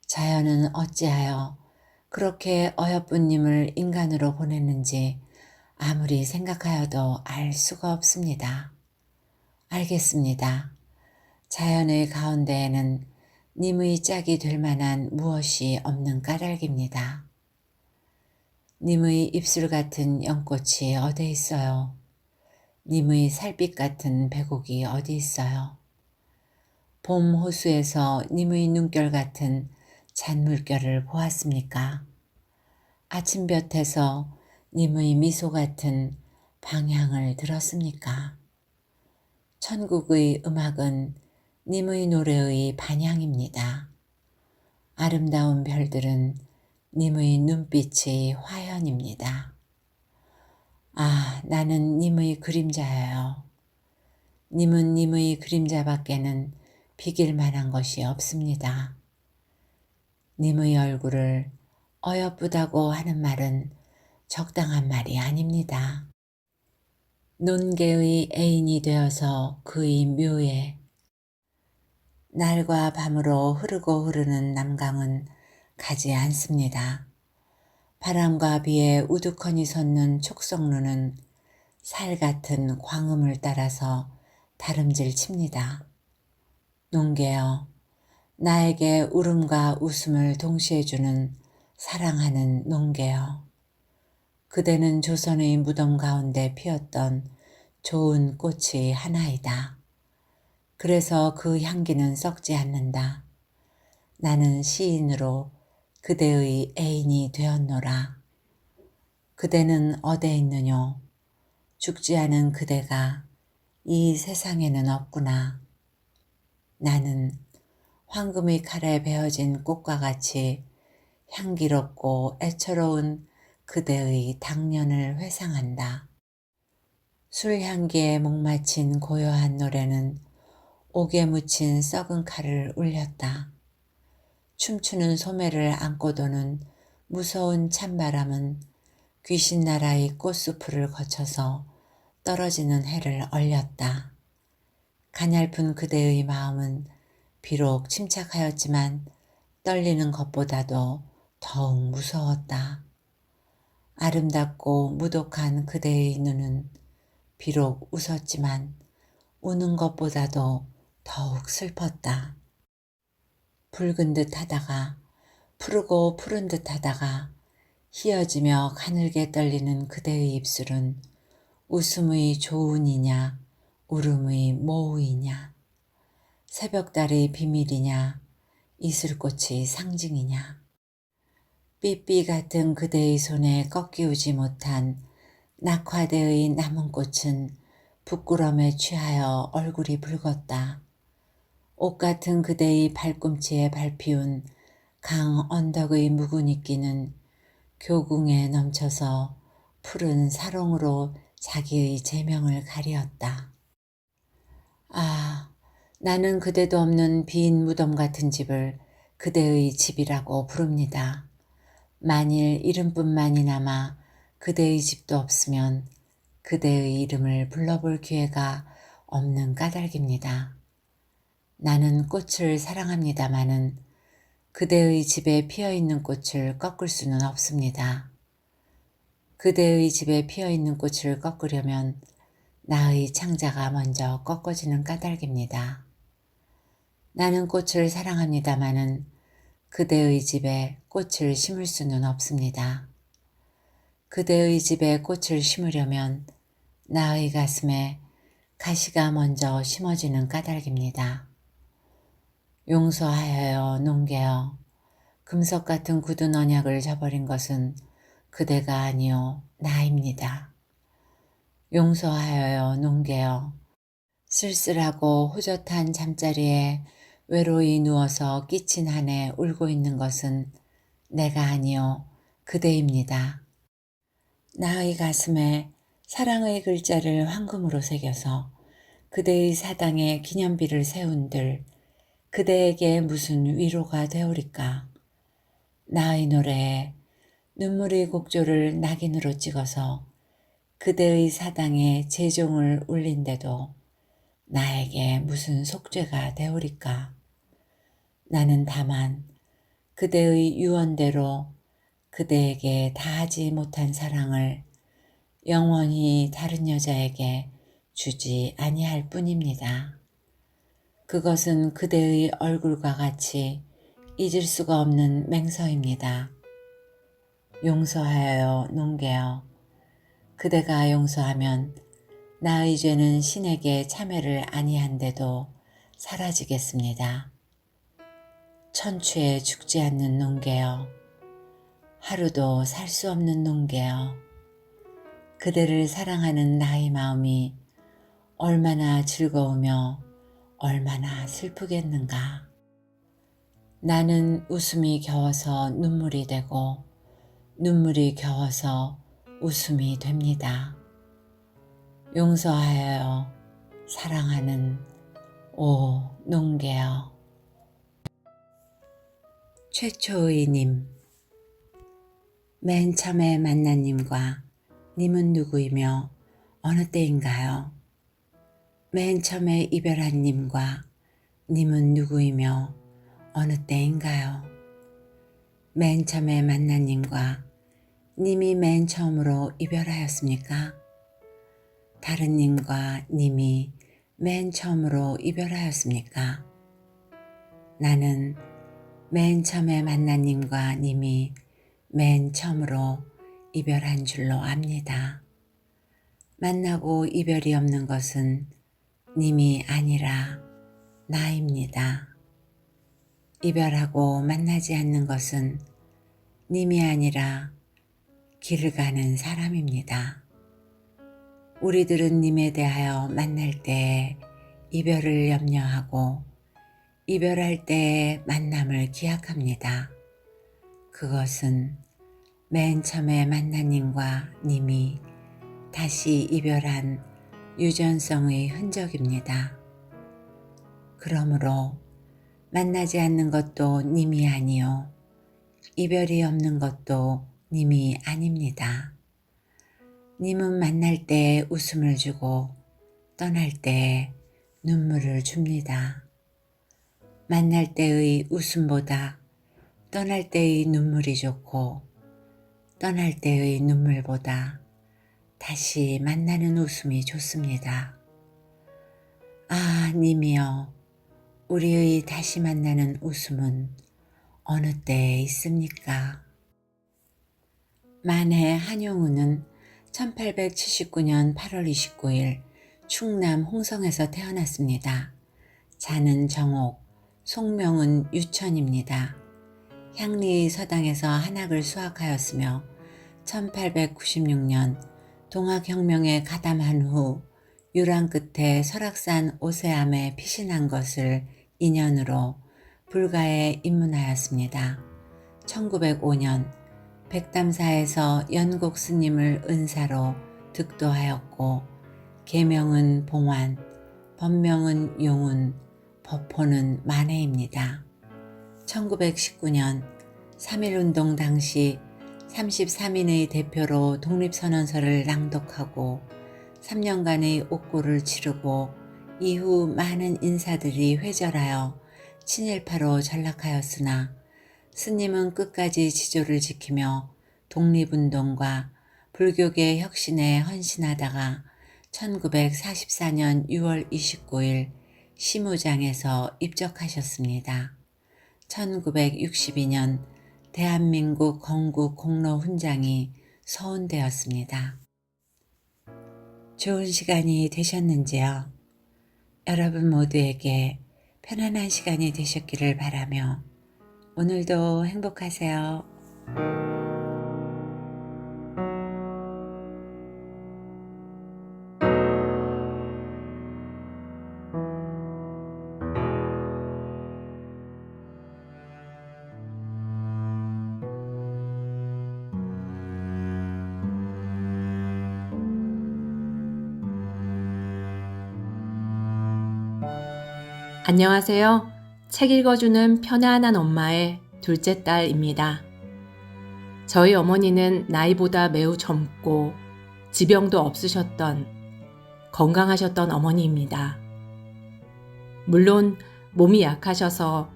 Speaker 1: 자연은 어찌하여 그렇게 어여쁜 님을 인간으로 보냈는지 아무리 생각하여도 알 수가 없습니다. 알겠습니다. 자연의 가운데에는 님의 짝이 될 만한 무엇이 없는 까닭입니다. 님의 입술 같은 연꽃이 어디 있어요? 님의 살빛 같은 배곡이 어디 있어요? 봄 호수에서 님의 눈결 같은 잔물결을 보았습니까? 아침볕에서 님의 미소 같은 방향을 들었습니까? 천국의 음악은 님의 노래의 반향입니다. 아름다운 별들은 님의 눈빛의 화현입니다. 아, 나는 님의 그림자예요. 님은 님의 그림자밖에는 비길 만한 것이 없습니다. 님의 얼굴을 어여쁘다고 하는 말은 적당한 말이 아닙니다. 논개의 애인이 되어서 그의 묘에 날과 밤으로 흐르고 흐르는 남강은 가지 않습니다. 바람과 비에 우두커니 솟는 촉성루는 살 같은 광음을 따라서 다름질 칩니다. 논개여, 나에게 울음과 웃음을 동시에 주는 사랑하는 논개여. 그대는 조선의 무덤 가운데 피었던 좋은 꽃의 하나이다. 그래서 그 향기는 썩지 않는다. 나는 시인으로 그대의 애인이 되었노라. 그대는 어디 있느뇨? 죽지 않은 그대가 이 세상에는 없구나. 나는 황금의 칼에 베어진 꽃과 같이 향기롭고 애처로운 그대의 당년을 회상한다. 술향기에 목마친 고요한 노래는 옥에 묻힌 썩은 칼을 울렸다. 춤추는 소매를 안고 도는 무서운 찬바람은 귀신나라의 꽃수풀을 거쳐서 떨어지는 해를 얼렸다. 가냘픈 그대의 마음은 비록 침착하였지만 떨리는 것보다도 더욱 무서웠다. 아름답고 무독한 그대의 눈은 비록 웃었지만 우는 것보다도 더욱 슬펐다. 붉은 듯 하다가 푸르고 푸른 듯 하다가 희어지며 가늘게 떨리는 그대의 입술은 웃음의 조은이냐 울음의 모우이냐 새벽달의 비밀이냐 이슬꽃의 상징이냐 삐삐 같은 그대의 손에 꺾이우지 못한 낙화대의 남은 꽃은 부끄럼에 취하여 얼굴이 붉었다. 옷 같은 그대의 발꿈치에 밟히운 강 언덕의 묵은 이끼는 교궁에 넘쳐서 푸른 사롱으로 자기의 제명을 가리었다. 아, 나는 그대도 없는 빈 무덤 같은 집을 그대의 집이라고 부릅니다. 만일 이름뿐만이나마 그대의 집도 없으면 그대의 이름을 불러볼 기회가 없는 까닭입니다. 나는 꽃을 사랑합니다마는 그대의 집에 피어있는 꽃을 꺾을 수는 없습니다. 그대의 집에 피어있는 꽃을 꺾으려면 나의 창자가 먼저 꺾어지는 까닭입니다. 나는 꽃을 사랑합니다마는 그대의 집에 꽃을 심을 수는 없습니다. 그대의 집에 꽃을 심으려면 나의 가슴에 가시가 먼저 심어지는 까닭입니다. 용서하여요, 농개여. 금석 같은 굳은 언약을 저버린 것은 그대가 아니요 나입니다. 용서하여요, 농개여. 쓸쓸하고 호젓한 잠자리에 외로이 누워서 끼친 한에 울고 있는 것은 내가 아니요 그대입니다. 나의 가슴에 사랑의 글자를 황금으로 새겨서 그대의 사당에 기념비를 세운들 그대에게 무슨 위로가 되오리까. 나의 노래에 눈물의 곡조를 낙인으로 찍어서 그대의 사당에 제종을 울린데도 나에게 무슨 속죄가 되오리까. 나는 다만 그대의 유언대로 그대에게 다하지 못한 사랑을 영원히 다른 여자에게 주지 아니할 뿐입니다. 그것은 그대의 얼굴과 같이 잊을 수가 없는 맹서입니다. 용서하여요, 농개여. 그대가 용서하면 나의 죄는 신에게 참회를 아니한데도 사라지겠습니다. 천추에 죽지 않는 농개여. 하루도 살 수 없는 농개여. 그대를 사랑하는 나의 마음이 얼마나 즐거우며 얼마나 슬프겠는가. 나는 웃음이 겨워서 눈물이 되고 눈물이 겨워서 웃음이 됩니다. 용서하여요, 사랑하는 오 농개여. 최초의 님. 맨 처음에 만난 님과 님은 누구이며 어느 때인가요? 맨 처음에 이별한 님과 님은 누구이며 어느 때인가요? 맨 처음에 만난 님과 님이 맨 처음으로 이별하였습니까? 다른 님과 님이 맨 처음으로 이별하였습니까? 나는 맨 처음에 만난 님과 님이 맨 처음으로 이별한 줄로 압니다. 만나고 이별이 없는 것은 님이 아니라 나입니다. 이별하고 만나지 않는 것은 님이 아니라 길을 가는 사람입니다. 우리들은 님에 대하여 만날 때에 이별을 염려하고 이별할 때에 만남을 기약합니다. 그것은 맨 처음에 만난 님과 님이 다시 이별한 유전성의 흔적입니다. 그러므로 만나지 않는 것도 님이 아니요 이별이 없는 것도 님이 아닙니다. 님은 만날 때 웃음을 주고 떠날 때 눈물을 줍니다. 만날 때의 웃음보다 떠날 때의 눈물이 좋고 떠날 때의 눈물보다 다시 만나는 웃음이 좋습니다. 아, 님이여, 우리의 다시 만나는 웃음은 어느 때에 있습니까? 만해 한용우는 1879년 8월 29일 충남 홍성에서 태어났습니다. 자는 정옥, 속명은 유천입니다. 향리 서당에서 한학을 수학하였으며 1896년 동학혁명에 가담한 후 유랑 끝에 설악산 오세암에 피신한 것을 인연으로 불가에 입문하였습니다. 1905년 백담사에서 연곡 스님을 은사로 득도하였고 계명은 봉환, 법명은 용운, 법호는 만해입니다. 1919년 3.1운동 당시 33인의 대표로 독립선언서를 낭독하고 3년간의 옥고를 치르고 이후 많은 인사들이 회절하여 친일파로 전락하였으나 스님은 끝까지 지조를 지키며 독립운동과 불교계 혁신에 헌신하다가 1944년 6월 29일 시무장에서 입적하셨습니다. 1962년 대한민국 건국 공로 훈장이 서운되었습니다. 좋은 시간이 되셨는지요? 여러분 모두에게 편안한 시간이 되셨기를 바라며 오늘도 행복하세요.
Speaker 3: 안녕하세요. 책 읽어주는 편안한 엄마의 둘째 딸입니다. 저희 어머니는 나이보다 매우 젊고 지병도 없으셨던 건강하셨던 어머니입니다. 물론 몸이 약하셔서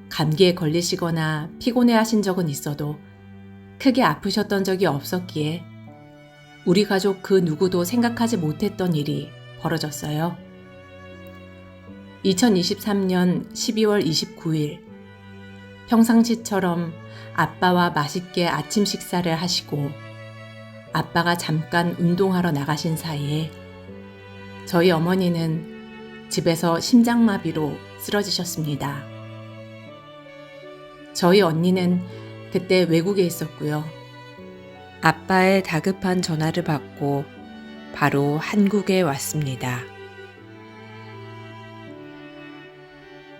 Speaker 3: 감기에 걸리시거나 피곤해 하신 적은 있어도 크게 아프셨던 적이 없었기에 우리 가족 그 누구도 생각하지 못했던 일이 벌어졌어요. 2023년 12월 29일 평상시처럼 아빠와 맛있게 아침 식사를 하시고 아빠가 잠깐 운동하러 나가신 사이에 저희 어머니는 집에서 심장마비로 쓰러지셨습니다. 저희 언니는 그때 외국에 있었고요. 아빠의 다급한 전화를 받고 바로 한국에 왔습니다.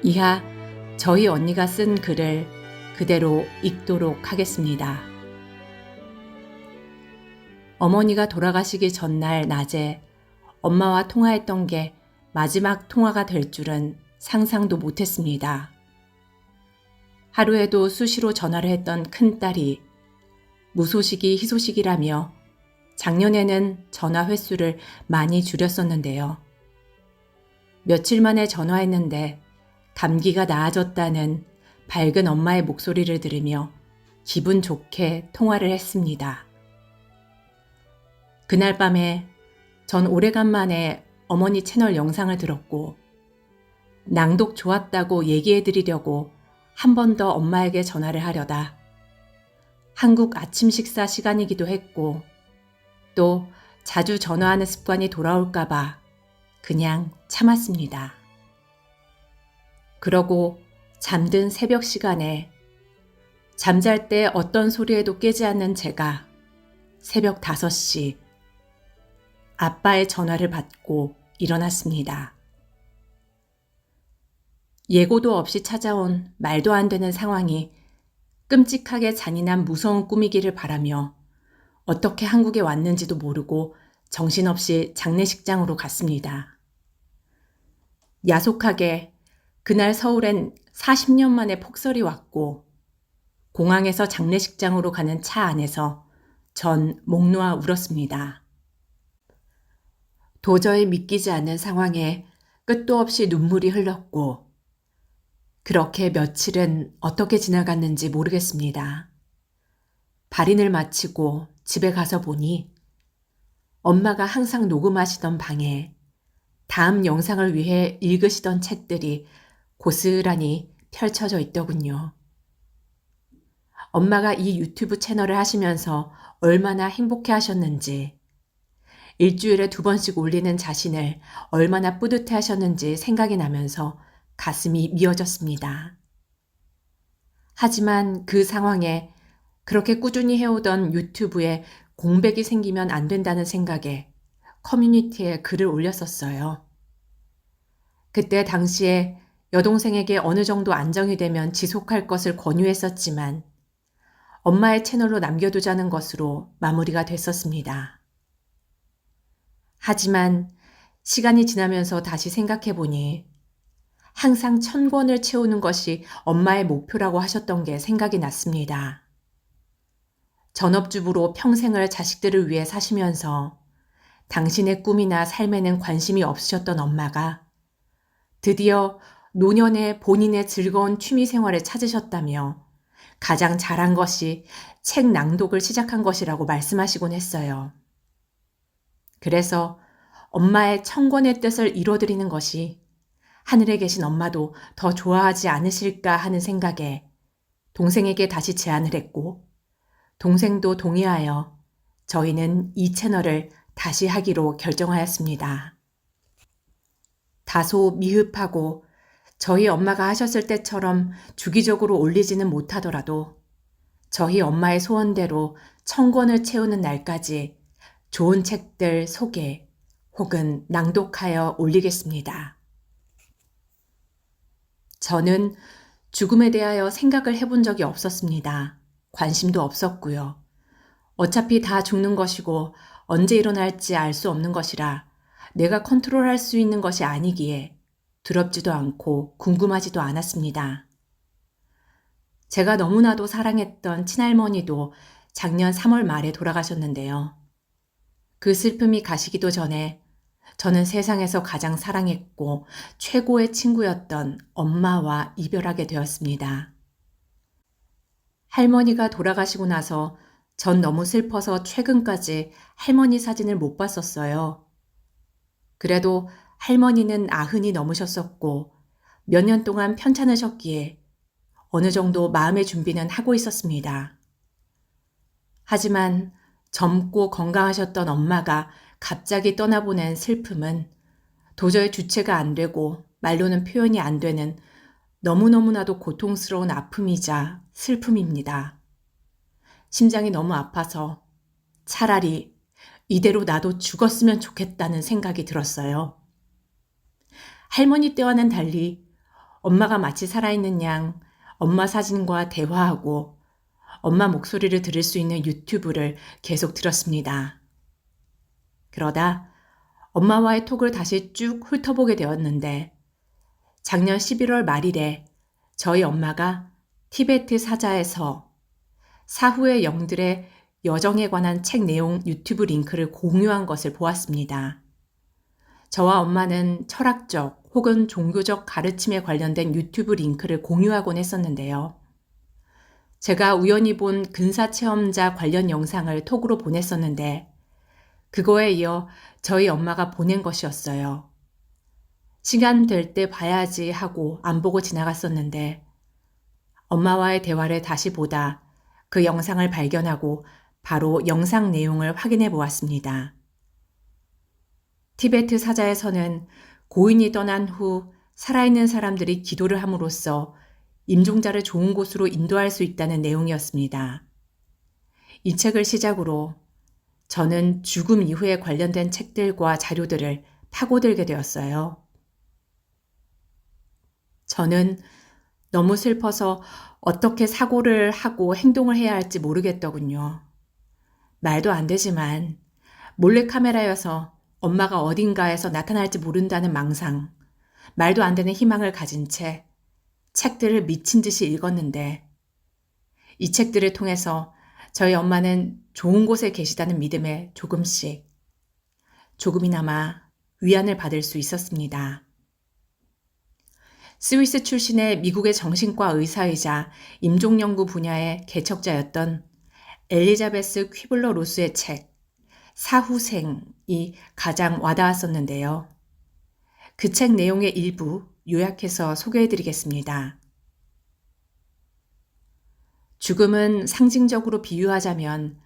Speaker 3: 이하 저희 언니가 쓴 글을 그대로 읽도록 하겠습니다. 어머니가 돌아가시기 전날 낮에 엄마와 통화했던 게 마지막 통화가 될 줄은 상상도 못했습니다. 하루에도 수시로 전화를 했던 큰딸이 무소식이 희소식이라며 작년에는 전화 횟수를 많이 줄였었는데요. 며칠 만에 전화했는데 감기가 나아졌다는 밝은 엄마의 목소리를 들으며 기분 좋게 통화를 했습니다. 그날 밤에 전 오래간만에 어머니 채널 영상을 들었고 낭독 좋았다고 얘기해 드리려고 한 번 더 엄마에게 전화를 하려다 한국 아침 식사 시간이기도 했고 또 자주 전화하는 습관이 돌아올까봐 그냥 참았습니다. 그러고 잠든 새벽 시간에 잠잘 때 어떤 소리에도 깨지 않는 제가 새벽 5시 아빠의 전화를 받고 일어났습니다. 예고도 없이 찾아온 말도 안 되는 상황이 끔찍하게 잔인한 무서운 꿈이기를 바라며 어떻게 한국에 왔는지도 모르고 정신없이 장례식장으로 갔습니다. 야속하게 그날 서울엔 40년 만에 폭설이 왔고 공항에서 장례식장으로 가는 차 안에서 전 목 놓아 울었습니다. 도저히 믿기지 않는 상황에 끝도 없이 눈물이 흘렀고 그렇게 며칠은 어떻게 지나갔는지 모르겠습니다. 발인을 마치고 집에 가서 보니 엄마가 항상 녹음하시던 방에 다음 영상을 위해 읽으시던 책들이 고스란히 펼쳐져 있더군요. 엄마가 이 유튜브 채널을 하시면서 얼마나 행복해 하셨는지, 일주일에 2번씩 올리는 자신을 얼마나 뿌듯해 하셨는지 생각이 나면서 가슴이 미어졌습니다. 하지만 그 상황에 그렇게 꾸준히 해오던 유튜브에 공백이 생기면 안 된다는 생각에 커뮤니티에 글을 올렸었어요. 그때 당시에 여동생에게 어느 정도 안정이 되면 지속할 것을 권유했었지만 엄마의 채널로 남겨두자는 것으로 마무리가 됐었습니다. 하지만 시간이 지나면서 다시 생각해보니 항상 1000권을 채우는 것이 엄마의 목표라고 하셨던 게 생각이 났습니다. 전업주부로 평생을 자식들을 위해 사시면서 당신의 꿈이나 삶에는 관심이 없으셨던 엄마가 드디어 노년에 본인의 즐거운 취미 생활을 찾으셨다며 가장 잘한 것이 책 낭독을 시작한 것이라고 말씀하시곤 했어요. 그래서 엄마의 1000권의 뜻을 이뤄드리는 것이 하늘에 계신 엄마도 더 좋아하지 않으실까 하는 생각에 동생에게 다시 제안을 했고 동생도 동의하여 저희는 이 채널을 다시 하기로 결정하였습니다. 다소 미흡하고 저희 엄마가 하셨을 때처럼 주기적으로 올리지는 못하더라도 저희 엄마의 소원대로 1000권을 채우는 날까지 좋은 책들 소개 혹은 낭독하여 올리겠습니다. 저는 죽음에 대하여 생각을 해본 적이 없었습니다. 관심도 없었고요. 어차피 다 죽는 것이고 언제 일어날지 알 수 없는 것이라 내가 컨트롤할 수 있는 것이 아니기에 두렵지도 않고 궁금하지도 않았습니다. 제가 너무나도 사랑했던 친할머니도 작년 3월 말에 돌아가셨는데요. 그 슬픔이 가시기도 전에 저는 세상에서 가장 사랑했고 최고의 친구였던 엄마와 이별하게 되었습니다. 할머니가 돌아가시고 나서 전 너무 슬퍼서 최근까지 할머니 사진을 못 봤었어요. 그래도 할머니는 90이 넘으셨었고 몇 년 동안 편찮으셨기에 어느 정도 마음의 준비는 하고 있었습니다. 하지만 젊고 건강하셨던 엄마가 갑자기 떠나보낸 슬픔은 도저히 주체가 안 되고 말로는 표현이 안 되는 너무너무나도 고통스러운 아픔이자 슬픔입니다. 심장이 너무 아파서 차라리 이대로 나도 죽었으면 좋겠다는 생각이 들었어요. 할머니 때와는 달리 엄마가 마치 살아있는 양 엄마 사진과 대화하고 엄마 목소리를 들을 수 있는 유튜브를 계속 들었습니다. 그러다 엄마와의 톡을 다시 쭉 훑어보게 되었는데 작년 11월 말일에 저희 엄마가 티베트 사자에서 사후의 영들의 여정에 관한 책 내용 유튜브 링크를 공유한 것을 보았습니다. 저와 엄마는 철학적 혹은 종교적 가르침에 관련된 유튜브 링크를 공유하곤 했었는데요. 제가 우연히 본 근사체험자 관련 영상을 톡으로 보냈었는데 그거에 이어 저희 엄마가 보낸 것이었어요. 시간 될 때 봐야지 하고 안 보고 지나갔었는데 엄마와의 대화를 다시 보다 그 영상을 발견하고 바로 영상 내용을 확인해 보았습니다. 티베트 사자에서는 고인이 떠난 후 살아있는 사람들이 기도를 함으로써 임종자를 좋은 곳으로 인도할 수 있다는 내용이었습니다. 이 책을 시작으로 저는 죽음 이후에 관련된 책들과 자료들을 파고들게 되었어요. 저는 너무 슬퍼서 어떻게 사고를 하고 행동을 해야 할지 모르겠더군요. 말도 안 되지만 몰래카메라여서 엄마가 어딘가에서 나타날지 모른다는 망상, 말도 안 되는 희망을 가진 채 책들을 미친 듯이 읽었는데 이 책들을 통해서 저희 엄마는 좋은 곳에 계시다는 믿음에 조금이나마 위안을 받을 수 있었습니다. 스위스 출신의 미국의 정신과 의사이자 임종연구 분야의 개척자였던 엘리자베스 퀴블러 로스의 책 사후생이 가장 와닿았었는데요. 그 책 내용의 일부 요약해서 소개해드리겠습니다. 죽음은 상징적으로 비유하자면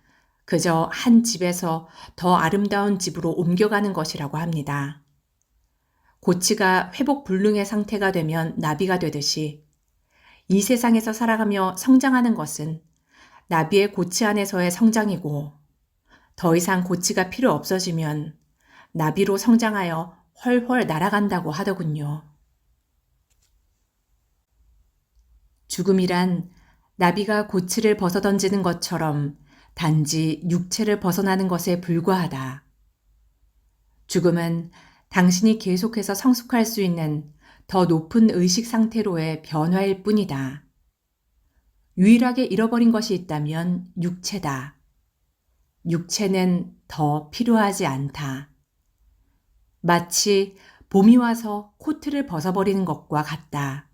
Speaker 3: 그저 한 집에서 더 아름다운 집으로 옮겨가는 것이라고 합니다. 고치가 회복 불능의 상태가 되면 나비가 되듯이 이 세상에서 살아가며 성장하는 것은 나비의 고치 안에서의 성장이고 더 이상 고치가 필요 없어지면 나비로 성장하여 훨훨 날아간다고 하더군요. 죽음이란 나비가 고치를 벗어던지는 것처럼 단지 육체를 벗어나는 것에 불과하다. 죽음은 당신이 계속해서 성숙할 수 있는 더 높은 의식 상태로의 변화일 뿐이다. 유일하게 잃어버린 것이 있다면 육체다. 육체는 더 필요하지 않다. 마치 봄이 와서 코트를 벗어버리는 것과 같다.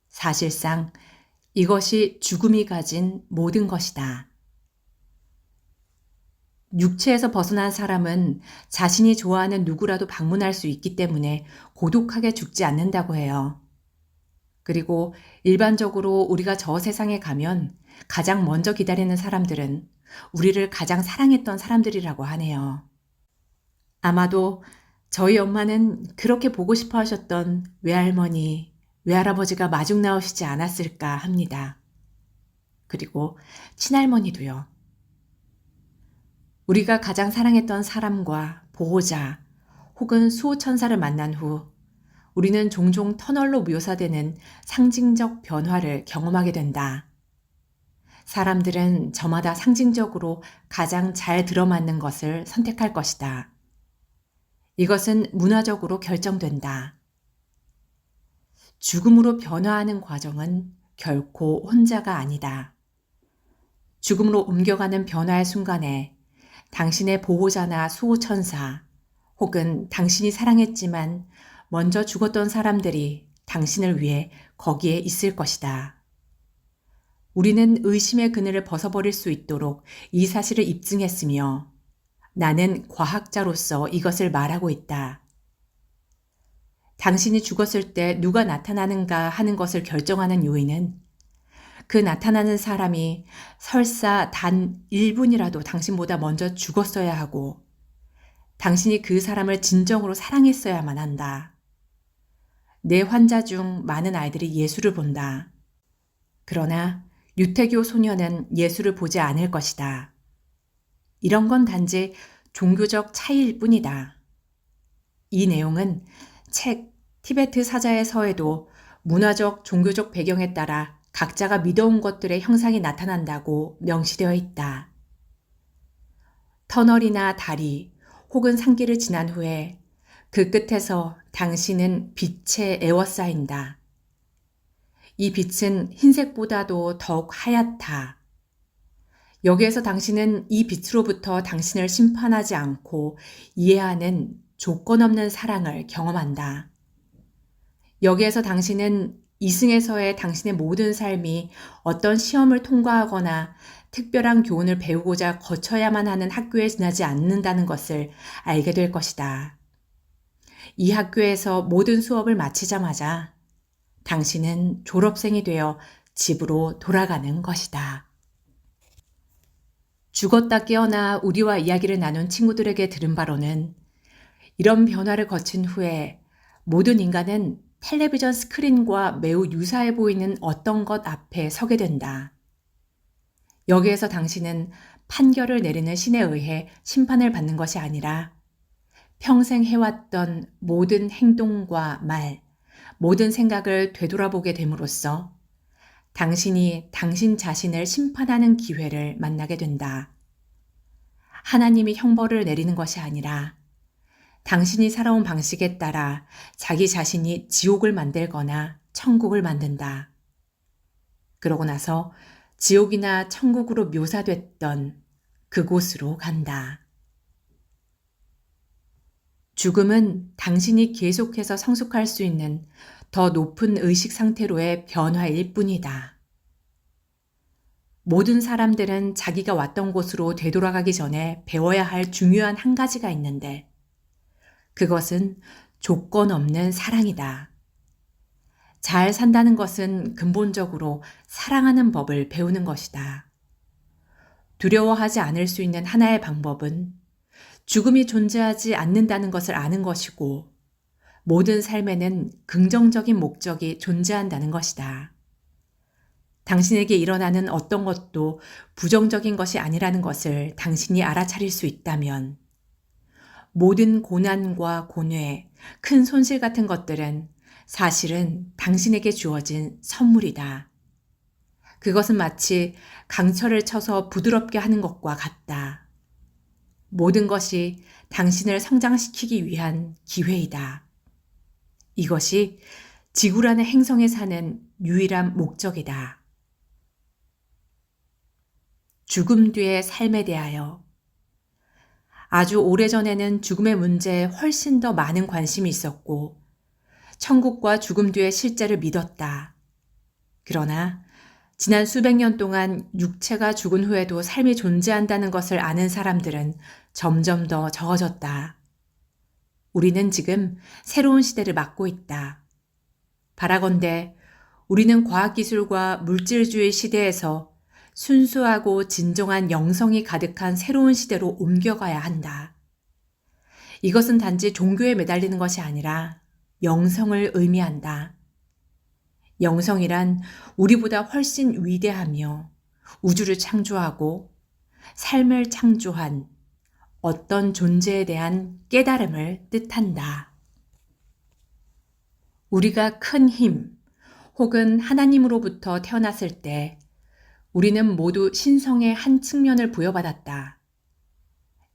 Speaker 3: 사실상 이것이 죽음이 가진 모든 것이다. 육체에서 벗어난 사람은 자신이 좋아하는 누구라도 방문할 수 있기 때문에 고독하게 죽지 않는다고 해요. 그리고 일반적으로 우리가 저 세상에 가면 가장 먼저 기다리는 사람들은 우리를 가장 사랑했던 사람들이라고 하네요. 아마도 저희 엄마는 그렇게 보고 싶어 하셨던 외할머니, 외할아버지가 마중 나오시지 않았을까 합니다. 그리고 친할머니도요. 우리가 가장 사랑했던 사람과 보호자 혹은 수호천사를 만난 후 우리는 종종 터널로 묘사되는 상징적 변화를 경험하게 된다. 사람들은 저마다 상징적으로 가장 잘 들어맞는 것을 선택할 것이다. 이것은 문화적으로 결정된다. 죽음으로 변화하는 과정은 결코 혼자가 아니다. 죽음으로 옮겨가는 변화의 순간에 당신의 보호자나 수호천사 혹은 당신이 사랑했지만 먼저 죽었던 사람들이 당신을 위해 거기에 있을 것이다. 우리는 의심의 그늘을 벗어버릴 수 있도록 이 사실을 입증했으며 나는 과학자로서 이것을 말하고 있다. 당신이 죽었을 때 누가 나타나는가 하는 것을 결정하는 요인은 그 나타나는 사람이 설사 단 1분이라도 당신보다 먼저 죽었어야 하고 당신이 그 사람을 진정으로 사랑했어야만 한다. 내 환자 중 많은 아이들이 예수를 본다. 그러나 유태교 소녀는 예수를 보지 않을 것이다. 이런 건 단지 종교적 차이일 뿐이다. 이 내용은 책 티베트 사자의 서에도 문화적 종교적 배경에 따라 각자가 믿어온 것들의 형상이 나타난다고 명시되어 있다. 터널이나 다리 혹은 산길을 지난 후에 그 끝에서 당신은 빛에 에워싸인다. 이 빛은 흰색보다도 더욱 하얗다. 여기에서 당신은 이 빛으로부터 당신을 심판하지 않고 이해하는 조건 없는 사랑을 경험한다. 여기에서 당신은 이승에서의 당신의 모든 삶이 어떤 시험을 통과하거나 특별한 교훈을 배우고자 거쳐야만 하는 학교에 지나지 않는다는 것을 알게 될 것이다. 이 학교에서 모든 수업을 마치자마자 당신은 졸업생이 되어 집으로 돌아가는 것이다. 죽었다 깨어나 우리와 이야기를 나눈 친구들에게 들은 바로는 이런 변화를 거친 후에 모든 인간은 텔레비전 스크린과 매우 유사해 보이는 어떤 것 앞에 서게 된다. 여기에서 당신은 판결을 내리는 신에 의해 심판을 받는 것이 아니라 평생 해왔던 모든 행동과 말, 모든 생각을 되돌아보게 됨으로써 당신이 당신 자신을 심판하는 기회를 만나게 된다. 하나님이 형벌을 내리는 것이 아니라 당신이 살아온 방식에 따라 자기 자신이 지옥을 만들거나 천국을 만든다. 그러고 나서 지옥이나 천국으로 묘사됐던 그곳으로 간다. 죽음은 당신이 계속해서 성숙할 수 있는 더 높은 의식 상태로의 변화일 뿐이다. 모든 사람들은 자기가 왔던 곳으로 되돌아가기 전에 배워야 할 중요한 한 가지가 있는데, 그것은 조건 없는 사랑이다. 잘 산다는 것은 근본적으로 사랑하는 법을 배우는 것이다. 두려워하지 않을 수 있는 하나의 방법은 죽음이 존재하지 않는다는 것을 아는 것이고, 모든 삶에는 긍정적인 목적이 존재한다는 것이다. 당신에게 일어나는 어떤 것도 부정적인 것이 아니라는 것을 당신이 알아차릴 수 있다면, 모든 고난과 고뇌, 큰 손실 같은 것들은 사실은 당신에게 주어진 선물이다. 그것은 마치 강철을 쳐서 부드럽게 하는 것과 같다. 모든 것이 당신을 성장시키기 위한 기회이다. 이것이 지구라는 행성에 사는 유일한 목적이다. 죽음 뒤의 삶에 대하여. 아주 오래전에는 죽음의 문제에 훨씬 더 많은 관심이 있었고, 천국과 죽음 뒤의 실제를 믿었다. 그러나 지난 수백 년 동안 육체가 죽은 후에도 삶이 존재한다는 것을 아는 사람들은 점점 더 적어졌다. 우리는 지금 새로운 시대를 맞고 있다. 바라건대 우리는 과학기술과 물질주의 시대에서 순수하고 진정한 영성이 가득한 새로운 시대로 옮겨가야 한다. 이것은 단지 종교에 매달리는 것이 아니라 영성을 의미한다. 영성이란 우리보다 훨씬 위대하며 우주를 창조하고 삶을 창조한 어떤 존재에 대한 깨달음을 뜻한다. 우리가 큰 힘 혹은 하나님으로부터 태어났을 때 우리는 모두 신성의 한 측면을 부여받았다.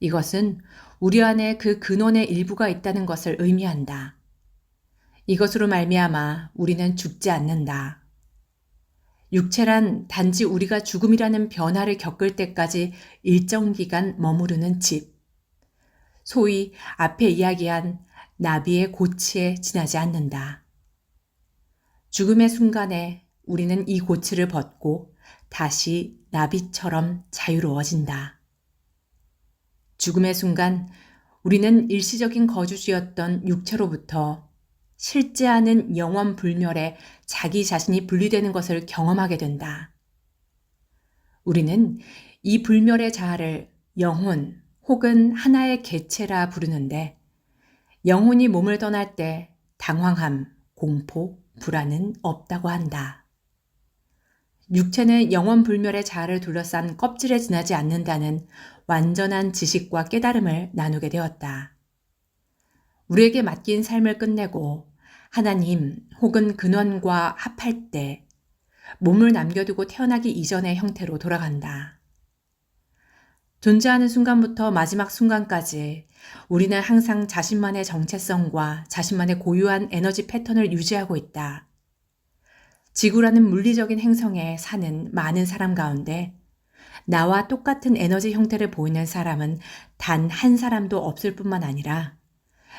Speaker 3: 이것은 우리 안에 그 근원의 일부가 있다는 것을 의미한다. 이것으로 말미암아 우리는 죽지 않는다. 육체란 단지 우리가 죽음이라는 변화를 겪을 때까지 일정 기간 머무르는 집, 소위 앞에 이야기한 나비의 고치에 지나지 않는다. 죽음의 순간에 우리는 이 고치를 벗고 다시 나비처럼 자유로워진다. 죽음의 순간 우리는 일시적인 거주지였던 육체로부터 실제하는 영원 불멸에 자기 자신이 분리되는 것을 경험하게 된다. 우리는 이 불멸의 자아를 영혼 혹은 하나의 개체라 부르는데, 영혼이 몸을 떠날 때 당황함, 공포, 불안은 없다고 한다. 육체는 영원 불멸의 자아를 둘러싼 껍질에 지나지 않는다는 완전한 지식과 깨달음을 나누게 되었다. 우리에게 맡긴 삶을 끝내고 하나님 혹은 근원과 합할 때 몸을 남겨두고 태어나기 이전의 형태로 돌아간다. 존재하는 순간부터 마지막 순간까지 우리는 항상 자신만의 정체성과 자신만의 고유한 에너지 패턴을 유지하고 있다. 지구라는 물리적인 행성에 사는 많은 사람 가운데 나와 똑같은 에너지 형태를 보이는 사람은 단 한 사람도 없을 뿐만 아니라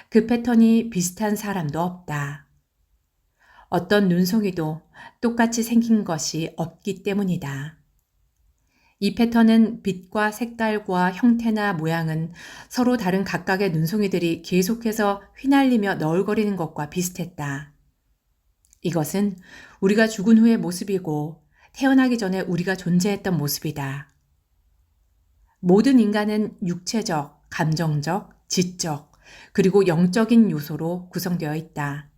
Speaker 3: 그 패턴이 비슷한 사람도 없다. 어떤 눈송이도 똑같이 생긴 것이 없기 때문이다. 이 패턴은 빛과 색깔과 형태나 모양은 서로 다른 각각의 눈송이들이 계속해서 휘날리며 너울거리는 것과 비슷했다. 이것은 우리가 죽은 후의 모습이고 태어나기 전에 우리가 존재했던 모습이다. 모든 인간은 육체적, 감정적, 지적, 그리고 영적인 요소로 구성되어 있다.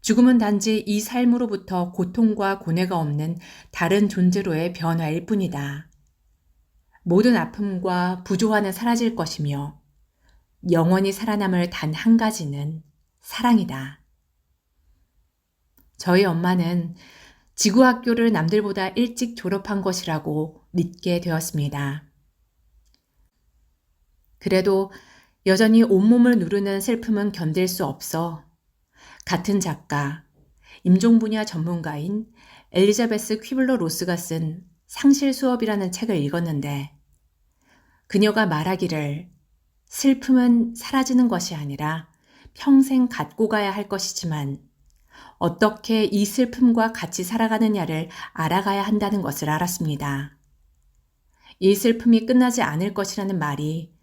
Speaker 3: 죽음은 단지 이 삶으로부터 고통과 고뇌가 없는 다른 존재로의 변화일 뿐이다. 모든 아픔과 부조화는 사라질 것이며 영원히 살아남을 단 한 가지는 사랑이다. 저희 엄마는 지구학교를 남들보다 일찍 졸업한 것이라고 믿게 되었습니다. 그래도 여전히 온몸을 누르는 슬픔은 견딜 수 없어 같은 작가, 임종 분야 전문가인 엘리자베스 퀴블러 로스가 쓴 상실 수업이라는 책을 읽었는데, 그녀가 말하기를 슬픔은 사라지는 것이 아니라 평생 갖고 가야 할 것이지만 어떻게 이 슬픔과 같이 살아가느냐를 알아가야 한다는 것을 알았습니다. 이 슬픔이 끝나지 않을 것이라는 말이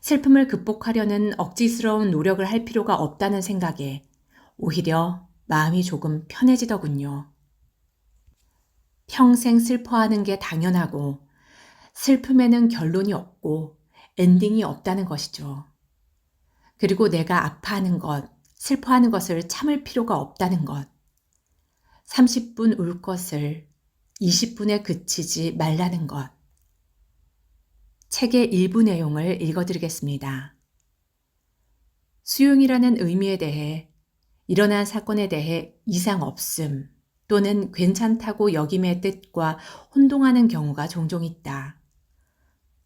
Speaker 3: 슬픔을 극복하려는 억지스러운 노력을 할 필요가 없다는 생각에 오히려 마음이 조금 편해지더군요. 평생 슬퍼하는 게 당연하고 슬픔에는 결론이 없고 엔딩이 없다는 것이죠. 그리고 내가 아파하는 것, 슬퍼하는 것을 참을 필요가 없다는 것. 30분 울 것을 20분에 그치지 말라는 것. 책의 일부 내용을 읽어드리겠습니다. 수용이라는 의미에 대해 일어난 사건에 대해 이상 없음 또는 괜찮다고 여김의 뜻과 혼동하는 경우가 종종 있다.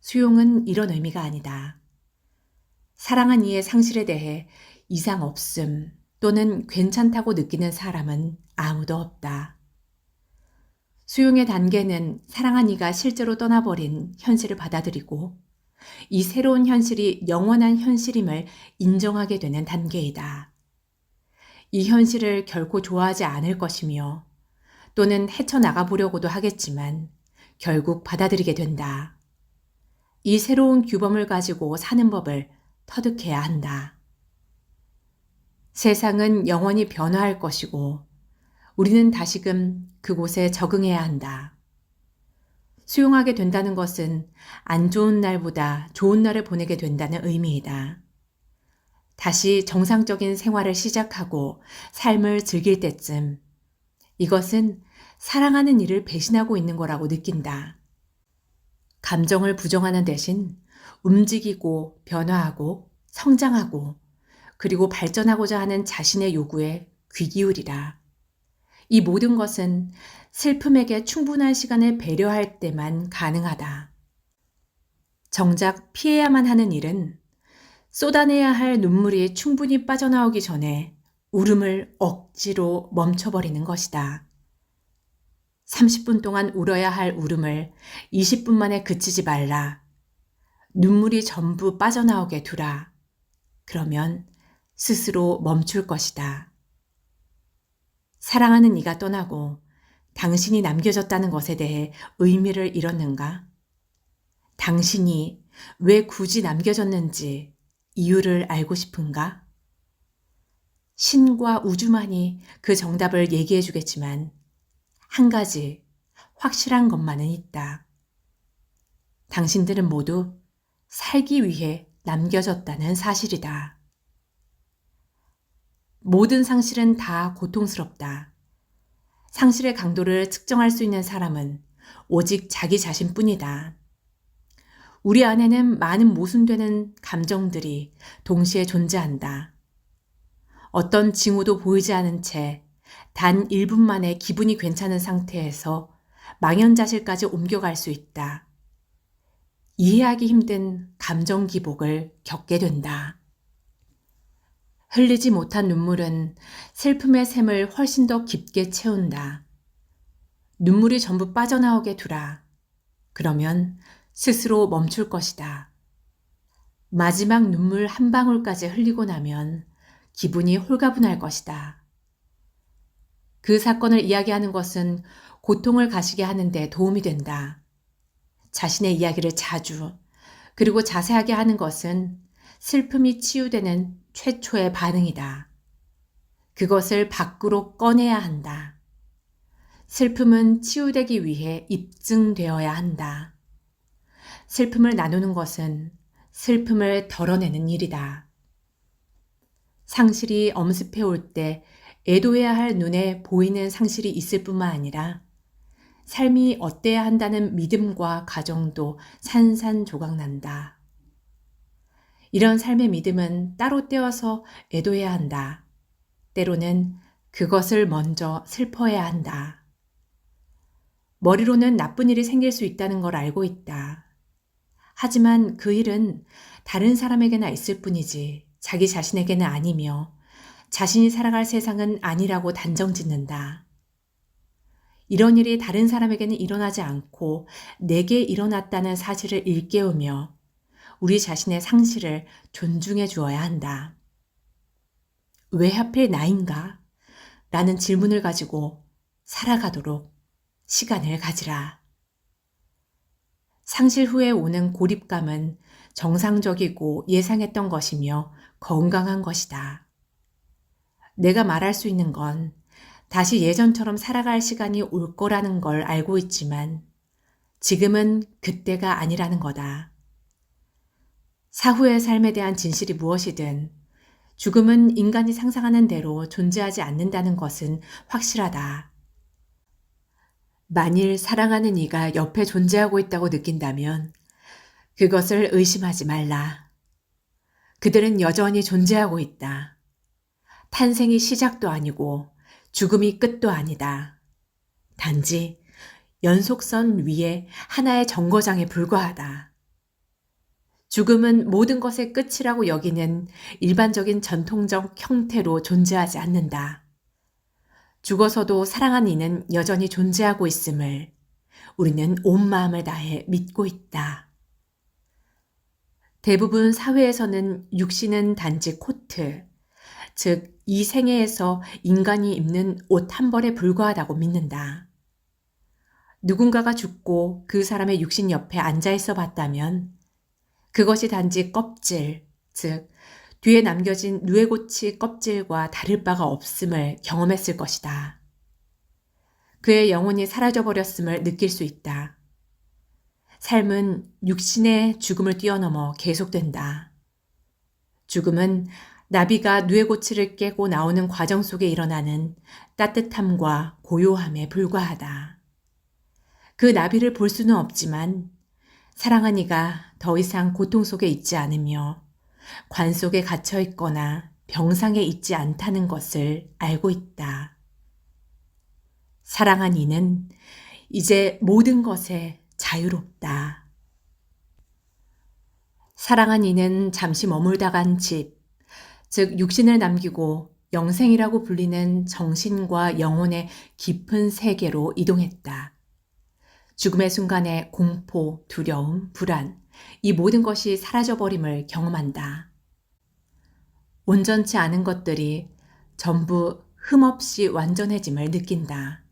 Speaker 3: 수용은 이런 의미가 아니다. 사랑한 이의 상실에 대해 이상 없음 또는 괜찮다고 느끼는 사람은 아무도 없다. 수용의 단계는 사랑한 이가 실제로 떠나버린 현실을 받아들이고 이 새로운 현실이 영원한 현실임을 인정하게 되는 단계이다. 이 현실을 결코 좋아하지 않을 것이며 또는 헤쳐나가 보려고도 하겠지만 결국 받아들이게 된다. 이 새로운 규범을 가지고 사는 법을 터득해야 한다. 세상은 영원히 변화할 것이고 우리는 다시금 그곳에 적응해야 한다. 수용하게 된다는 것은 안 좋은 날보다 좋은 날을 보내게 된다는 의미이다. 다시 정상적인 생활을 시작하고 삶을 즐길 때쯤 이것은 사랑하는 이를 배신하고 있는 거라고 느낀다. 감정을 부정하는 대신 움직이고 변화하고 성장하고 그리고 발전하고자 하는 자신의 요구에 귀 기울이라. 이 모든 것은 슬픔에게 충분한 시간을 배려할 때만 가능하다. 정작 피해야만 하는 일은 쏟아내야 할 눈물이 충분히 빠져나오기 전에 울음을 억지로 멈춰버리는 것이다. 30분 동안 울어야 할 울음을 20분 만에 그치지 말라. 눈물이 전부 빠져나오게 두라. 그러면 스스로 멈출 것이다. 사랑하는 이가 떠나고 당신이 남겨졌다는 것에 대해 의미를 잃었는가? 당신이 왜 굳이 남겨졌는지 이유를 알고 싶은가? 신과 우주만이 그 정답을 얘기해 주겠지만 한 가지 확실한 것만은 있다. 당신들은 모두 살기 위해 남겨졌다는 사실이다. 모든 상실은 다 고통스럽다. 상실의 강도를 측정할 수 있는 사람은 오직 자기 자신뿐이다. 우리 안에는 많은 모순되는 감정들이 동시에 존재한다. 어떤 징후도 보이지 않은 채 단 1분 만에 기분이 괜찮은 상태에서 망연자실까지 옮겨갈 수 있다. 이해하기 힘든 감정 기복을 겪게 된다. 흘리지 못한 눈물은 슬픔의 샘을 훨씬 더 깊게 채운다. 눈물이 전부 빠져나오게 두라. 그러면 스스로 멈출 것이다. 마지막 눈물 한 방울까지 흘리고 나면 기분이 홀가분할 것이다. 그 사건을 이야기하는 것은 고통을 가시게 하는데 도움이 된다. 자신의 이야기를 자주 그리고 자세하게 하는 것은 슬픔이 치유되는 최초의 반응이다. 그것을 밖으로 꺼내야 한다. 슬픔은 치유되기 위해 입증되어야 한다. 슬픔을 나누는 것은 슬픔을 덜어내는 일이다. 상실이 엄습해 올 때 애도해야 할 눈에 보이는 상실이 있을 뿐만 아니라 삶이 어때야 한다는 믿음과 가정도 산산조각난다. 이런 삶의 믿음은 따로 떼어서 애도해야 한다. 때로는 그것을 먼저 슬퍼해야 한다. 머리로는 나쁜 일이 생길 수 있다는 걸 알고 있다. 하지만 그 일은 다른 사람에게나 있을 뿐이지 자기 자신에게는 아니며 자신이 살아갈 세상은 아니라고 단정짓는다. 이런 일이 다른 사람에게는 일어나지 않고 내게 일어났다는 사실을 일깨우며 우리 자신의 상실을 존중해 주어야 한다. 왜 하필 나인가? 라는 질문을 가지고 살아가도록 시간을 가지라. 상실 후에 오는 고립감은 정상적이고 예상했던 것이며 건강한 것이다. 내가 말할 수 있는 건 다시 예전처럼 살아갈 시간이 올 거라는 걸 알고 있지만 지금은 그때가 아니라는 거다. 사후의 삶에 대한 진실이 무엇이든 죽음은 인간이 상상하는 대로 존재하지 않는다는 것은 확실하다. 만일 사랑하는 이가 옆에 존재하고 있다고 느낀다면 그것을 의심하지 말라. 그들은 여전히 존재하고 있다. 탄생이 시작도 아니고 죽음이 끝도 아니다. 단지 연속선 위에 하나의 정거장에 불과하다. 죽음은 모든 것의 끝이라고 여기는 일반적인 전통적 형태로 존재하지 않는다. 죽어서도 사랑한 이는 여전히 존재하고 있음을 우리는 온 마음을 다해 믿고 있다. 대부분 사회에서는 육신은 단지 코트, 즉 이 생애에서 인간이 입는 옷 한 벌에 불과하다고 믿는다. 누군가가 죽고 그 사람의 육신 옆에 앉아 있어 봤다면 그것이 단지 껍질, 즉 뒤에 남겨진 누에고치 껍질과 다를 바가 없음을 경험했을 것이다. 그의 영혼이 사라져버렸음을 느낄 수 있다. 삶은 육신의 죽음을 뛰어넘어 계속된다. 죽음은 나비가 누에고치를 깨고 나오는 과정 속에 일어나는 따뜻함과 고요함에 불과하다. 그 나비를 볼 수는 없지만 사랑한 이가 더 이상 고통 속에 있지 않으며 관 속에 갇혀 있거나 병상에 있지 않다는 것을 알고 있다. 사랑한 이는 이제 모든 것에 자유롭다. 사랑한 이는 잠시 머물다 간 집, 즉 육신을 남기고 영생이라고 불리는 정신과 영혼의 깊은 세계로 이동했다. 죽음의 순간에 공포, 두려움, 불안, 이 모든 것이 사라져버림을 경험한다. 온전치 않은 것들이 전부 흠없이 완전해짐을 느낀다.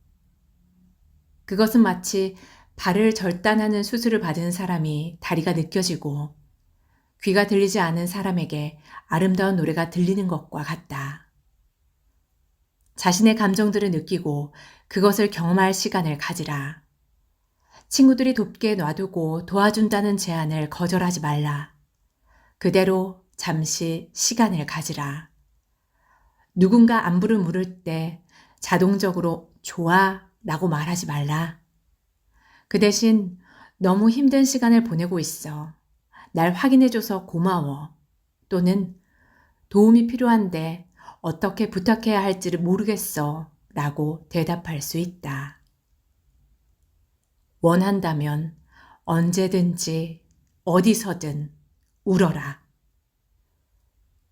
Speaker 3: 그것은 마치 발을 절단하는 수술을 받은 사람이 다리가 느껴지고 귀가 들리지 않은 사람에게 아름다운 노래가 들리는 것과 같다. 자신의 감정들을 느끼고 그것을 경험할 시간을 가지라. 친구들이 돕게 놔두고 도와준다는 제안을 거절하지 말라. 그대로 잠시 시간을 가지라. 누군가 안부를 물을 때 자동적으로 좋아 라고 말하지 말라. 그 대신 너무 힘든 시간을 보내고 있어. 날 확인해줘서 고마워. 또는 도움이 필요한데 어떻게 부탁해야 할지를 모르겠어 라고 대답할 수 있다. 원한다면 언제든지 어디서든 울어라.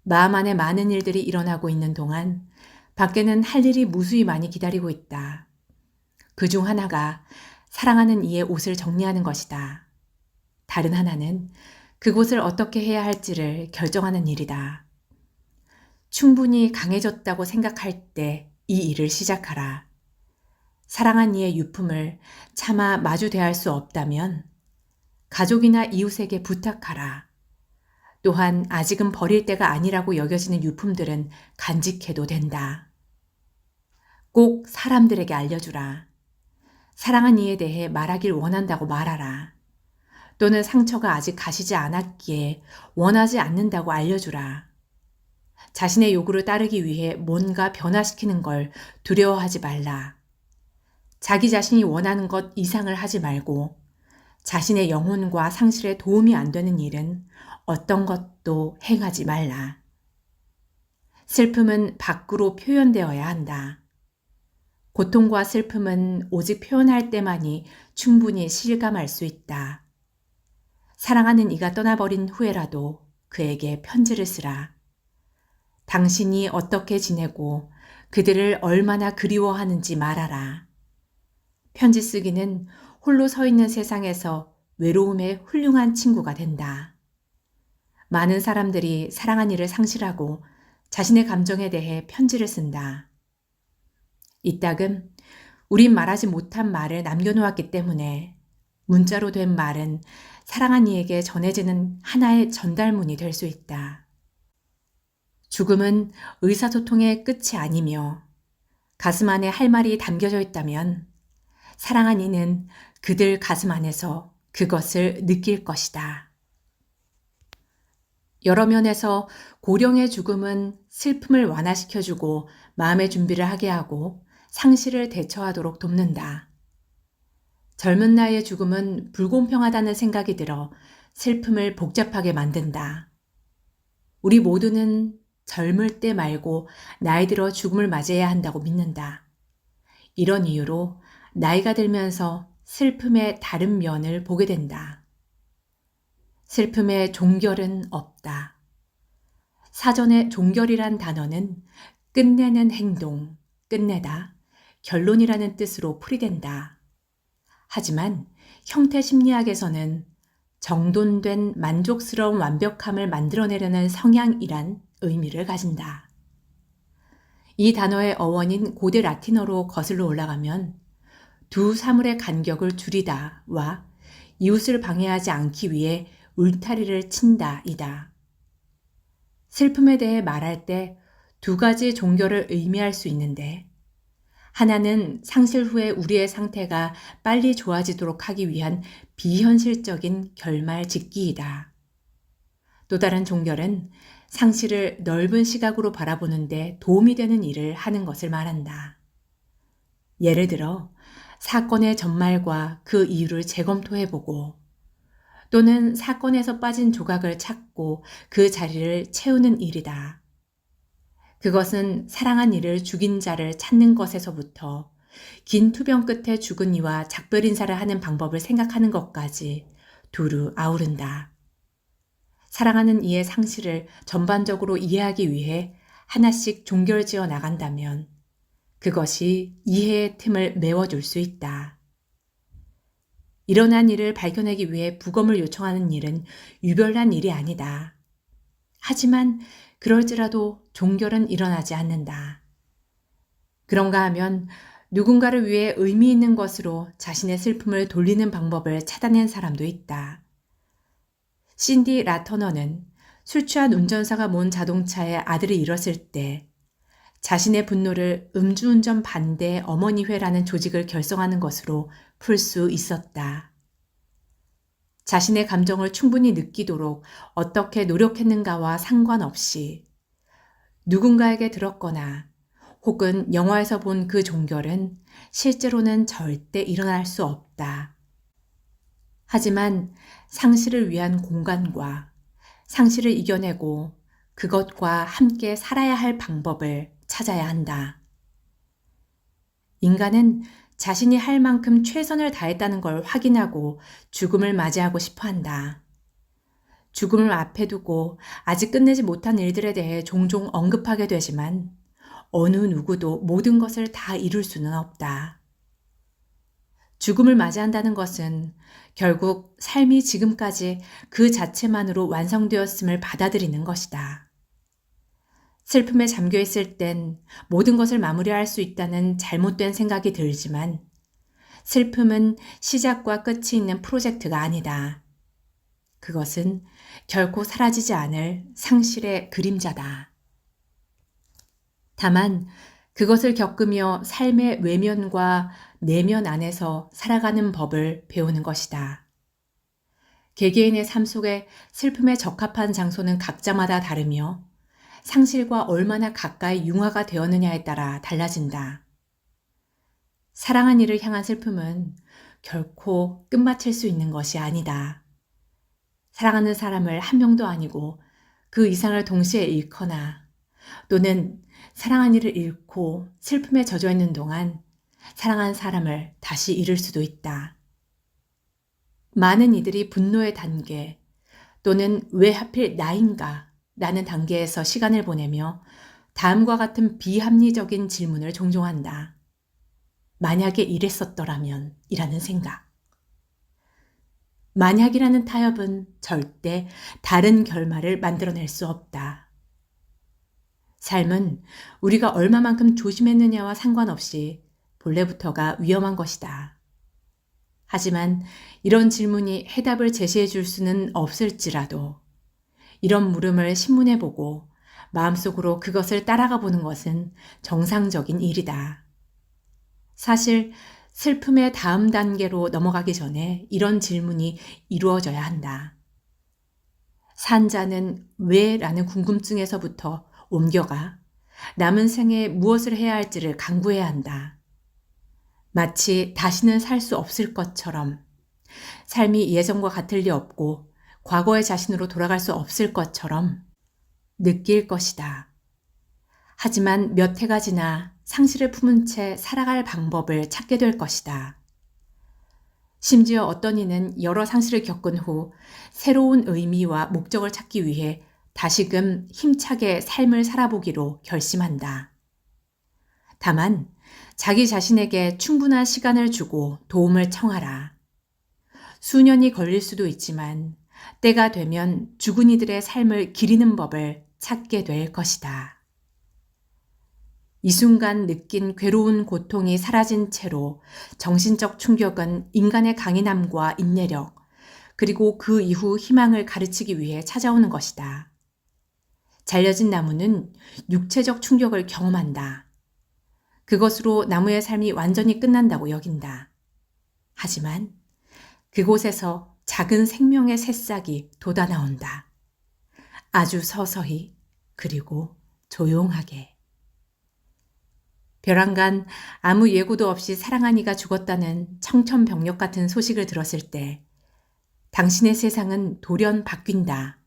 Speaker 3: 마음 안에 많은 일들이 일어나고 있는 동안 밖에는 할 일이 무수히 많이 기다리고 있다. 그중 하나가 사랑하는 이의 옷을 정리하는 것이다. 다른 하나는 그곳을 어떻게 해야 할지를 결정하는 일이다. 충분히 강해졌다고 생각할 때 이 일을 시작하라. 사랑한 이의 유품을 차마 마주 대할 수 없다면 가족이나 이웃에게 부탁하라. 또한 아직은 버릴 때가 아니라고 여겨지는 유품들은 간직해도 된다. 꼭 사람들에게 알려주라. 사랑한 이에 대해 말하길 원한다고 말하라. 또는 상처가 아직 가시지 않았기에 원하지 않는다고 알려주라. 자신의 요구를 따르기 위해 뭔가 변화시키는 걸 두려워하지 말라. 자기 자신이 원하는 것 이상을 하지 말고 자신의 영혼과 상실에 도움이 안 되는 일은 어떤 것도 행하지 말라. 슬픔은 밖으로 표현되어야 한다. 고통과 슬픔은 오직 표현할 때만이 충분히 실감할 수 있다. 사랑하는 이가 떠나버린 후에라도 그에게 편지를 쓰라. 당신이 어떻게 지내고 그들을 얼마나 그리워하는지 말하라. 편지 쓰기는 홀로 서 있는 세상에서 외로움의 훌륭한 친구가 된다. 많은 사람들이 사랑한 이를 상실하고 자신의 감정에 대해 편지를 쓴다. 이따금 우린 말하지 못한 말을 남겨놓았기 때문에 문자로 된 말은 사랑한 이에게 전해지는 하나의 전달문이 될 수 있다. 죽음은 의사소통의 끝이 아니며 가슴 안에 할 말이 담겨져 있다면 사랑한 이는 그들 가슴 안에서 그것을 느낄 것이다. 여러 면에서 고령의 죽음은 슬픔을 완화시켜주고 마음의 준비를 하게 하고 상실을 대처하도록 돕는다. 젊은 나이의 죽음은 불공평하다는 생각이 들어 슬픔을 복잡하게 만든다. 우리 모두는 젊을 때 말고 나이 들어 죽음을 맞이해야 한다고 믿는다. 이런 이유로 나이가 들면서 슬픔의 다른 면을 보게 된다. 슬픔에 종결은 없다. 사전에 종결이란 단어는 끝내는 행동, 끝내다, 결론이라는 뜻으로 풀이된다. 하지만 형태 심리학에서는 정돈된 만족스러운 완벽함을 만들어내려는 성향이란 의미를 가진다. 이 단어의 어원인 고대 라틴어로 거슬러 올라가면 두 사물의 간격을 줄이다와 이웃을 방해하지 않기 위해 울타리를 친다이다. 슬픔에 대해 말할 때 두 가지 종결을 의미할 수 있는데 하나는 상실 후에 우리의 상태가 빨리 좋아지도록 하기 위한 비현실적인 결말 짓기이다. 또 다른 종결은 상실을 넓은 시각으로 바라보는데 도움이 되는 일을 하는 것을 말한다. 예를 들어 사건의 전말과 그 이유를 재검토해보고 또는 사건에서 빠진 조각을 찾고 그 자리를 채우는 일이다. 그것은 사랑한 이를 죽인 자를 찾는 것에서부터 긴 투병 끝에 죽은 이와 작별 인사를 하는 방법을 생각하는 것까지 두루 아우른다. 사랑하는 이의 상실을 전반적으로 이해하기 위해 하나씩 종결지어 나간다면 그것이 이해의 틈을 메워줄 수 있다. 일어난 일을 발견하기 위해 부검을 요청하는 일은 유별난 일이 아니다. 하지만 그럴지라도 종결은 일어나지 않는다. 그런가 하면 누군가를 위해 의미 있는 것으로 자신의 슬픔을 돌리는 방법을 찾아낸 사람도 있다. 신디 라터너는 술 취한 운전사가 몬 자동차에 아들을 잃었을 때 자신의 분노를 음주운전 반대 어머니회라는 조직을 결성하는 것으로 풀 수 있었다. 자신의 감정을 충분히 느끼도록 어떻게 노력했는가와 상관없이 누군가에게 들었거나 혹은 영화에서 본 그 종결은 실제로는 절대 일어날 수 없다. 하지만 상실을 위한 공간과 상실을 이겨내고 그것과 함께 살아야 할 방법을 찾아야 한다. 인간은 자신이 할 만큼 최선을 다했다는 걸 확인하고 죽음을 맞이하고 싶어 한다. 죽음을 앞에 두고 아직 끝내지 못한 일들에 대해 종종 언급하게 되지만 어느 누구도 모든 것을 다 이룰 수는 없다. 죽음을 맞이한다는 것은 결국 삶이 지금까지 그 자체만으로 완성되었음을 받아들이는 것이다. 슬픔에 잠겨 있을 땐 모든 것을 마무리할 수 있다는 잘못된 생각이 들지만 슬픔은 시작과 끝이 있는 프로젝트가 아니다. 그것은 결코 사라지지 않을 상실의 그림자다. 다만 그것을 겪으며 삶의 외면과 내면 안에서 살아가는 법을 배우는 것이다. 개개인의 삶 속에 슬픔에 적합한 장소는 각자마다 다르며 상실과 얼마나 가까이 융화가 되었느냐에 따라 달라진다. 사랑한 이를 향한 슬픔은 결코 끝마칠 수 있는 것이 아니다. 사랑하는 사람을 한 명도 아니고 그 이상을 동시에 잃거나 또는 사랑한 이를 잃고 슬픔에 젖어 있는 동안 사랑한 사람을 다시 잃을 수도 있다. 많은 이들이 분노의 단계 또는 왜 하필 나인가 라는 단계에서 시간을 보내며 다음과 같은 비합리적인 질문을 종종 한다. 만약에 이랬었더라면 이라는 생각. 만약이라는 타협은 절대 다른 결말을 만들어낼 수 없다. 삶은 우리가 얼마만큼 조심했느냐와 상관없이 본래부터가 위험한 것이다. 하지만 이런 질문이 해답을 제시해 줄 수는 없을지라도 이런 물음을 신문해 보고 마음속으로 그것을 따라가 보는 것은 정상적인 일이다. 사실 슬픔의 다음 단계로 넘어가기 전에 이런 질문이 이루어져야 한다. 산자는 왜? 라는 궁금증에서부터 옮겨가 남은 생에 무엇을 해야 할지를 강구해야 한다. 마치 다시는 살 수 없을 것처럼, 삶이 예전과 같을 리 없고 과거의 자신으로 돌아갈 수 없을 것처럼 느낄 것이다. 하지만 몇 해가 지나 상실을 품은 채 살아갈 방법을 찾게 될 것이다. 심지어 어떤 이는 여러 상실을 겪은 후 새로운 의미와 목적을 찾기 위해 다시금 힘차게 삶을 살아보기로 결심한다. 다만 자기 자신에게 충분한 시간을 주고 도움을 청하라. 수년이 걸릴 수도 있지만 때가 되면 죽은 이들의 삶을 기리는 법을 찾게 될 것이다. 이 순간 느낀 괴로운 고통이 사라진 채로 정신적 충격은 인간의 강인함과 인내력, 그리고 그 이후 희망을 가르치기 위해 찾아오는 것이다. 잘려진 나무는 육체적 충격을 경험한다. 그것으로 나무의 삶이 완전히 끝난다고 여긴다. 하지만 그곳에서 작은 생명의 새싹이 돋아나온다. 아주 서서히, 그리고 조용하게. 벼랑간 아무 예고도 없이 사랑한 이가 죽었다는 청천벽력 같은 소식을 들었을 때 당신의 세상은 돌연 바뀐다.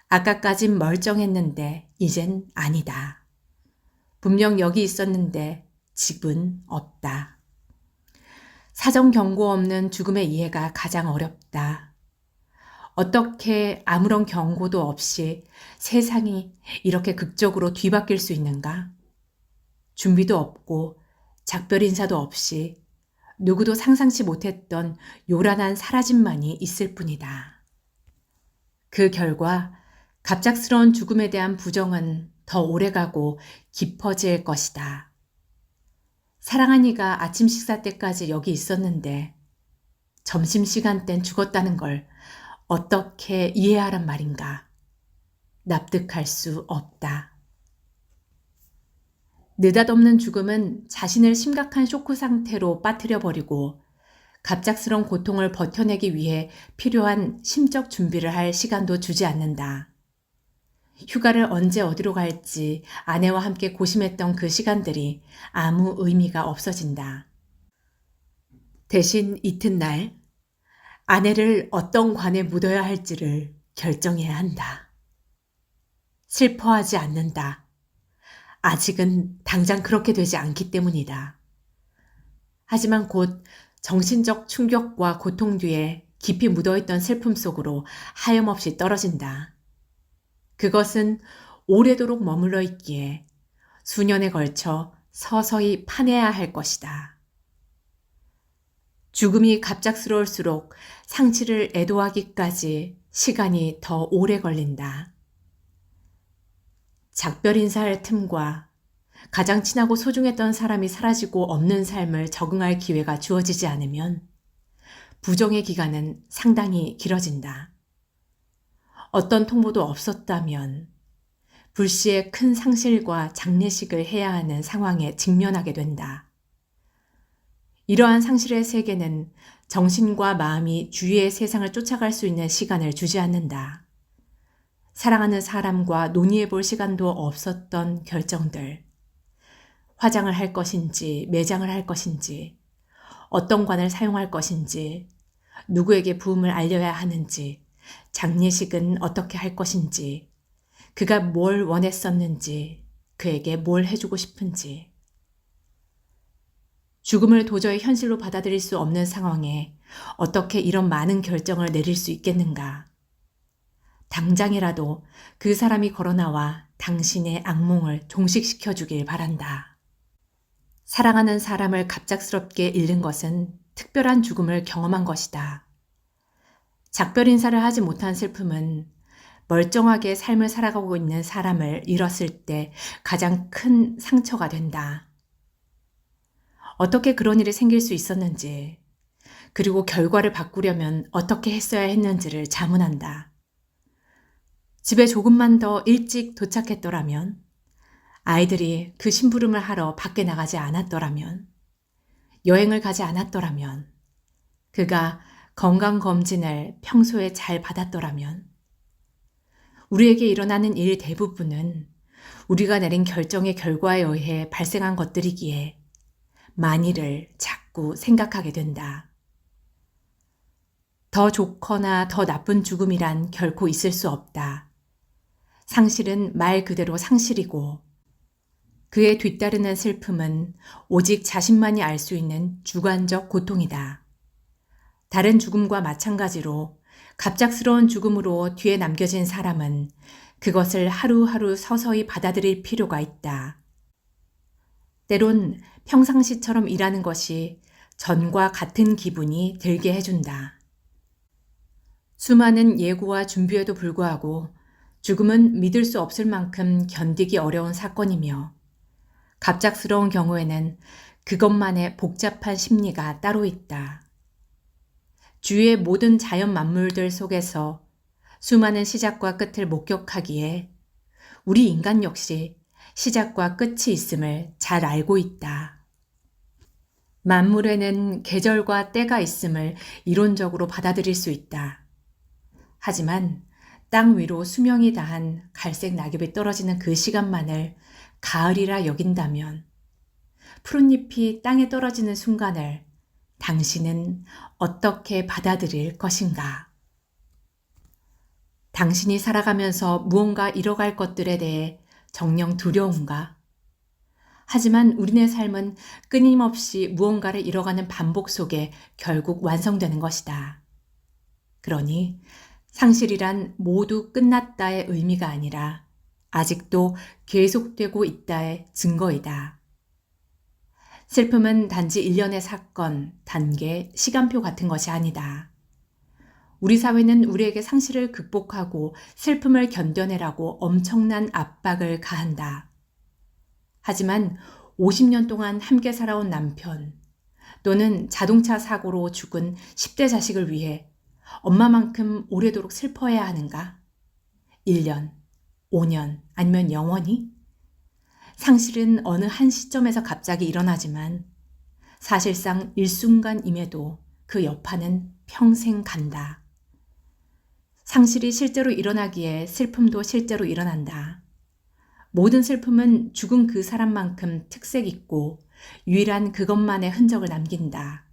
Speaker 3: 아까까진 멀쩡했는데 이젠 아니다. 분명 여기 있었는데 집은 없다. 사정 경고 없는 죽음의 이해가 가장 어렵다. 어떻게 아무런 경고도 없이 세상이 이렇게 극적으로 뒤바뀔 수 있는가? 준비도 없고 작별 인사도 없이 누구도 상상치 못했던 요란한 사라짐만이 있을 뿐이다. 그 결과 갑작스러운 죽음에 대한 부정은 더 오래가고 깊어질 것이다. 사랑한 이가 아침 식사 때까지 여기 있었는데 점심시간 땐 죽었다는 걸 어떻게 이해하란 말인가? 납득할 수 없다. 느닷없는 죽음은 자신을 심각한 쇼크 상태로 빠뜨려 버리고 갑작스러운 고통을 버텨내기 위해 필요한 심적 준비를 할 시간도 주지 않는다. 휴가를 언제 어디로 갈지 아내와 함께 고심했던 그 시간들이 아무 의미가 없어진다. 대신 이튿날 아내를 어떤 관에 묻어야 할지를 결정해야 한다. 슬퍼하지 않는다. 아직은 당장 그렇게 되지 않기 때문이다. 하지만 곧 정신적 충격과 고통 뒤에 깊이 묻어있던 슬픔 속으로 하염없이 떨어진다. 그것은 오래도록 머물러 있기에 수년에 걸쳐 서서히 파내야 할 것이다. 죽음이 갑작스러울수록 상치를 애도하기까지 시간이 더 오래 걸린다. 작별 인사할 틈과 가장 친하고 소중했던 사람이 사라지고 없는 삶을 적응할 기회가 주어지지 않으면 부정의 기간은 상당히 길어진다. 어떤 통보도 없었다면 불시에 큰 상실과 장례식을 해야 하는 상황에 직면하게 된다. 이러한 상실의 세계는 정신과 마음이 주위의 세상을 쫓아갈 수 있는 시간을 주지 않는다. 사랑하는 사람과 논의해 볼 시간도 없었던 결정들, 화장을 할 것인지 매장을 할 것인지, 어떤 관을 사용할 것인지, 누구에게 부음을 알려야 하는지, 장례식은 어떻게 할 것인지, 그가 뭘 원했었는지, 그에게 뭘 해주고 싶은지. 죽음을 도저히 현실로 받아들일 수 없는 상황에 어떻게 이런 많은 결정을 내릴 수 있겠는가? 당장이라도 그 사람이 걸어나와 당신의 악몽을 종식시켜 주길 바란다. 사랑하는 사람을 갑작스럽게 잃는 것은 특별한 죽음을 경험한 것이다. 작별 인사를 하지 못한 슬픔은 멀쩡하게 삶을 살아가고 있는 사람을 잃었을 때 가장 큰 상처가 된다. 어떻게 그런 일이 생길 수 있었는지, 그리고 결과를 바꾸려면 어떻게 했어야 했는지를 자문한다. 집에 조금만 더 일찍 도착했더라면, 아이들이 그 심부름을 하러 밖에 나가지 않았더라면, 여행을 가지 않았더라면, 그가 건강검진을 평소에 잘 받았더라면, 우리에게 일어나는 일 대부분은 우리가 내린 결정의 결과에 의해 발생한 것들이기에 만일을 자꾸 생각하게 된다. 더 좋거나 더 나쁜 죽음이란 결코 있을 수 없다. 상실은 말 그대로 상실이고 그에 뒤따르는 슬픔은 오직 자신만이 알 수 있는 주관적 고통이다. 다른 죽음과 마찬가지로 갑작스러운 죽음으로 뒤에 남겨진 사람은 그것을 하루하루 서서히 받아들일 필요가 있다. 때론 평상시처럼 일하는 것이 전과 같은 기분이 들게 해준다. 수많은 예고와 준비에도 불구하고 죽음은 믿을 수 없을 만큼 견디기 어려운 사건이며 갑작스러운 경우에는 그것만의 복잡한 심리가 따로 있다. 주위의 모든 자연 만물들 속에서 수많은 시작과 끝을 목격하기에 우리 인간 역시 시작과 끝이 있음을 잘 알고 있다. 만물에는 계절과 때가 있음을 이론적으로 받아들일 수 있다. 하지만 땅 위로 수명이 다한 갈색 낙엽이 떨어지는 그 시간만을 가을이라 여긴다면 푸른잎이 땅에 떨어지는 순간을 당신은 어떻게 받아들일 것인가? 당신이 살아가면서 무언가 잃어갈 것들에 대해 정녕 두려운가? 하지만 우리네 삶은 끊임없이 무언가를 잃어가는 반복 속에 결국 완성되는 것이다. 그러니 상실이란 모두 끝났다의 의미가 아니라 아직도 계속되고 있다의 증거이다. 슬픔은 단지 일련의 사건, 단계, 시간표 같은 것이 아니다. 우리 사회는 우리에게 상실을 극복하고 슬픔을 견뎌내라고 엄청난 압박을 가한다. 하지만 50년 동안 함께 살아온 남편 또는 자동차 사고로 죽은 10대 자식을 위해 엄마만큼 오래도록 슬퍼해야 하는가? 1년, 5년, 아니면 영원히? 상실은 어느 한 시점에서 갑자기 일어나지만 사실상 일순간임에도 그 여파는 평생 간다. 상실이 실제로 일어나기에 슬픔도 실제로 일어난다. 모든 슬픔은 죽은 그 사람만큼 특색 있고 유일한 그것만의 흔적을 남긴다.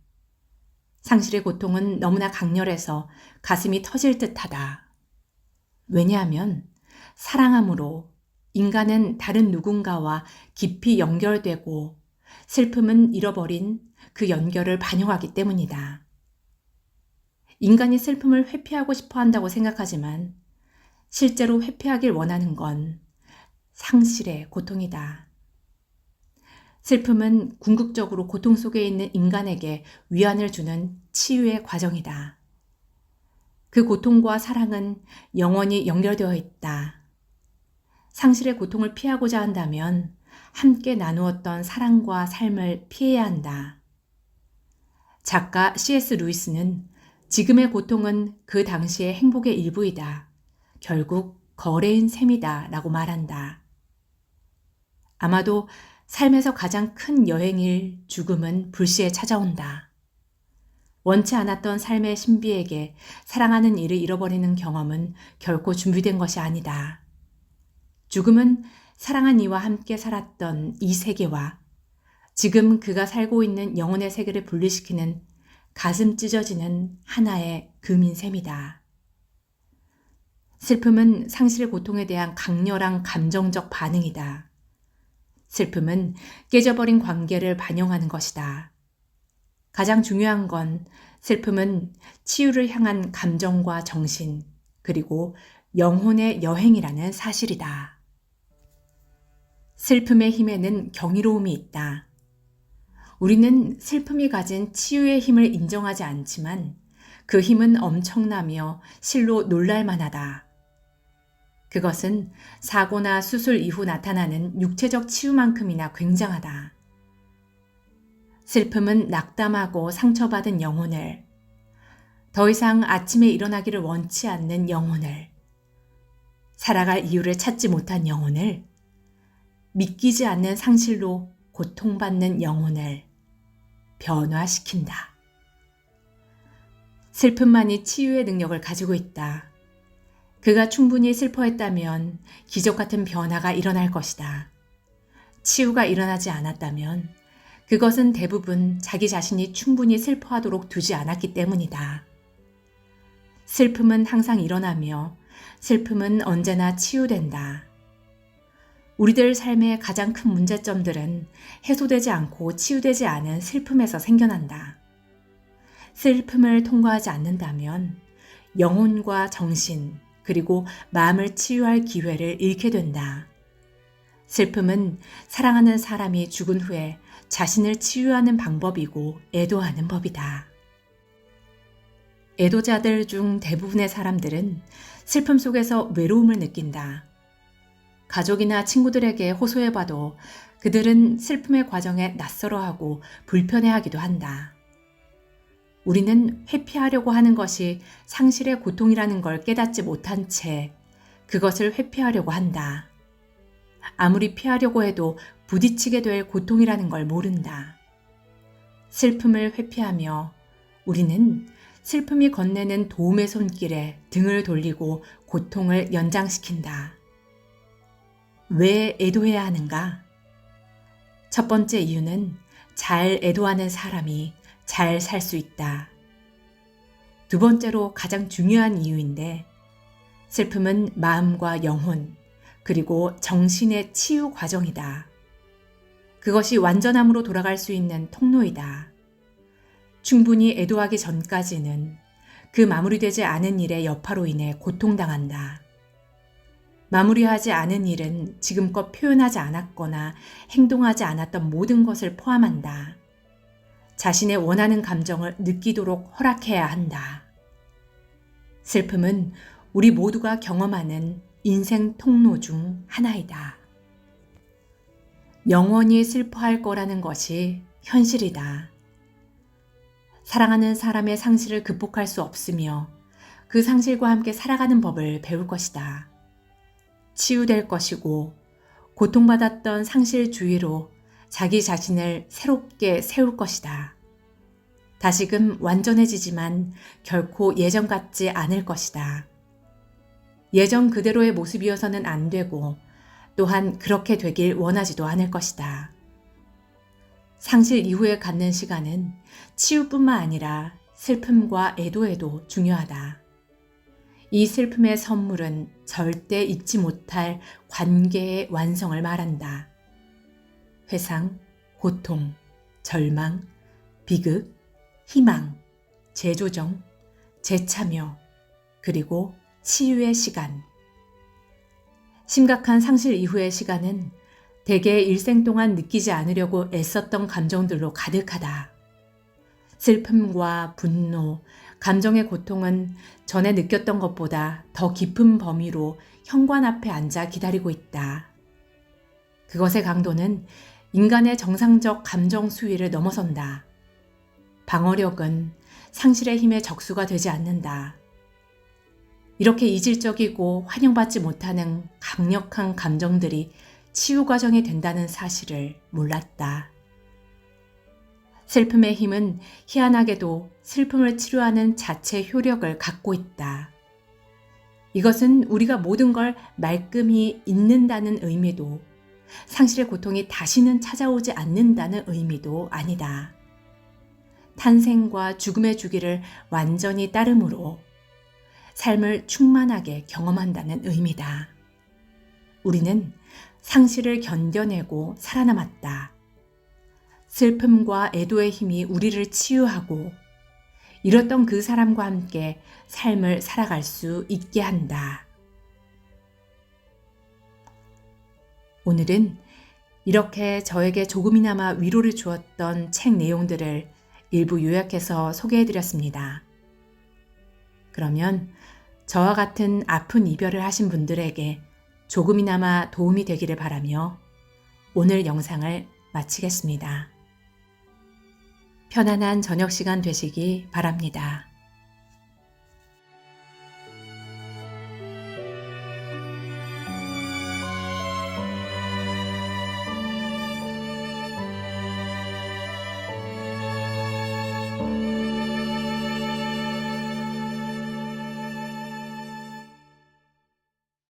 Speaker 3: 상실의 고통은 너무나 강렬해서 가슴이 터질 듯하다. 왜냐하면 사랑함으로 인간은 다른 누군가와 깊이 연결되고 슬픔은 잃어버린 그 연결을 반영하기 때문이다. 인간이 슬픔을 회피하고 싶어 한다고 생각하지만 실제로 회피하길 원하는 건 상실의 고통이다. 슬픔은 궁극적으로 고통 속에 있는 인간에게 위안을 주는 치유의 과정이다. 그 고통과 사랑은 영원히 연결되어 있다. 상실의 고통을 피하고자 한다면 함께 나누었던 사랑과 삶을 피해야 한다. 작가 C.S. 루이스는 지금의 고통은 그 당시의 행복의 일부이다. 결국 거래인 셈이다 라고 말한다. 아마도 삶에서 가장 큰 여행일 죽음은 불시에 찾아온다. 원치 않았던 삶의 신비에게 사랑하는 이를 잃어버리는 경험은 결코 준비된 것이 아니다. 죽음은 사랑한 이와 함께 살았던 이 세계와 지금 그가 살고 있는 영혼의 세계를 분리시키는 가슴 찢어지는 하나의 금인 셈이다. 슬픔은 상실의 고통에 대한 강렬한 감정적 반응이다. 슬픔은 깨져버린 관계를 반영하는 것이다. 가장 중요한 건 슬픔은 치유를 향한 감정과 정신, 그리고 영혼의 여행이라는 사실이다. 슬픔의 힘에는 경이로움이 있다. 우리는 슬픔이 가진 치유의 힘을 인정하지 않지만 그 힘은 엄청나며 실로 놀랄만하다. 그것은 사고나 수술 이후 나타나는 육체적 치유만큼이나 굉장하다. 슬픔은 낙담하고 상처받은 영혼을, 더 이상 아침에 일어나기를 원치 않는 영혼을, 살아갈 이유를 찾지 못한 영혼을, 믿기지 않는 상실로 고통받는 영혼을 변화시킨다. 슬픔만이 치유의 능력을 가지고 있다. 그가 충분히 슬퍼했다면 기적 같은 변화가 일어날 것이다. 치유가 일어나지 않았다면 그것은 대부분 자기 자신이 충분히 슬퍼하도록 두지 않았기 때문이다. 슬픔은 항상 일어나며 슬픔은 언제나 치유된다. 우리들 삶의 가장 큰 문제점들은 해소되지 않고 치유되지 않은 슬픔에서 생겨난다. 슬픔을 통과하지 않는다면 영혼과 정신, 그리고 마음을 치유할 기회를 잃게 된다. 슬픔은 사랑하는 사람이 죽은 후에 자신을 치유하는 방법이고 애도하는 법이다. 애도자들 중 대부분의 사람들은 슬픔 속에서 외로움을 느낀다. 가족이나 친구들에게 호소해봐도 그들은 슬픔의 과정에 낯설어하고 불편해하기도 한다. 우리는 회피하려고 하는 것이 상실의 고통이라는 걸 깨닫지 못한 채 그것을 회피하려고 한다. 아무리 피하려고 해도 부딪히게 될 고통이라는 걸 모른다. 슬픔을 회피하며 우리는 슬픔이 건네는 도움의 손길에 등을 돌리고 고통을 연장시킨다. 왜 애도해야 하는가? 첫 번째 이유는 잘 애도하는 사람이 잘 살 수 있다. 두 번째로 가장 중요한 이유인데 슬픔은 마음과 영혼 그리고 정신의 치유 과정이다. 그것이 완전함으로 돌아갈 수 있는 통로이다. 충분히 애도하기 전까지는 그 마무리되지 않은 일의 여파로 인해 고통당한다. 마무리하지 않은 일은 지금껏 표현하지 않았거나 행동하지 않았던 모든 것을 포함한다. 자신의 원하는 감정을 느끼도록 허락해야 한다. 슬픔은 우리 모두가 경험하는 인생 통로 중 하나이다. 영원히 슬퍼할 거라는 것이 현실이다. 사랑하는 사람의 상실을 극복할 수 없으며 그 상실과 함께 살아가는 법을 배울 것이다. 치유될 것이고 고통받았던 상실 주위로 자기 자신을 새롭게 세울 것이다. 다시금 완전해지지만 결코 예전 같지 않을 것이다. 예전 그대로의 모습이어서는 안 되고 또한 그렇게 되길 원하지도 않을 것이다. 상실 이후에 갖는 시간은 치유뿐만 아니라 슬픔과 애도에도 중요하다. 이 슬픔의 선물은 절대 잊지 못할 관계의 완성을 말한다. 회상, 고통, 절망, 비극, 희망, 재조정, 재참여, 그리고 치유의 시간. 심각한 상실 이후의 시간은 대개 일생 동안 느끼지 않으려고 애썼던 감정들로 가득하다. 슬픔과 분노, 감정의 고통은 전에 느꼈던 것보다 더 깊은 범위로 현관 앞에 앉아 기다리고 있다. 그것의 강도는 인간의 정상적 감정 수위를 넘어선다. 방어력은 상실의 힘의 적수가 되지 않는다. 이렇게 이질적이고 환영받지 못하는 강력한 감정들이 치유 과정이 된다는 사실을 몰랐다. 슬픔의 힘은 희한하게도 슬픔을 치료하는 자체 효력을 갖고 있다. 이것은 우리가 모든 걸 말끔히 잊는다는 의미도 상실의 고통이 다시는 찾아오지 않는다는 의미도 아니다. 탄생과 죽음의 주기를 완전히 따름으로 삶을 충만하게 경험한다는 의미다. 우리는 상실을 견뎌내고 살아남았다. 슬픔과 애도의 힘이 우리를 치유하고 잃었던 그 사람과 함께 삶을 살아갈 수 있게 한다. 오늘은 이렇게 저에게 조금이나마 위로를 주었던 책 내용들을 일부 요약해서 소개해드렸습니다. 그러면 저와 같은 아픈 이별을 하신 분들에게 조금이나마 도움이 되기를 바라며 오늘 영상을 마치겠습니다. 편안한 저녁 시간 되시기 바랍니다.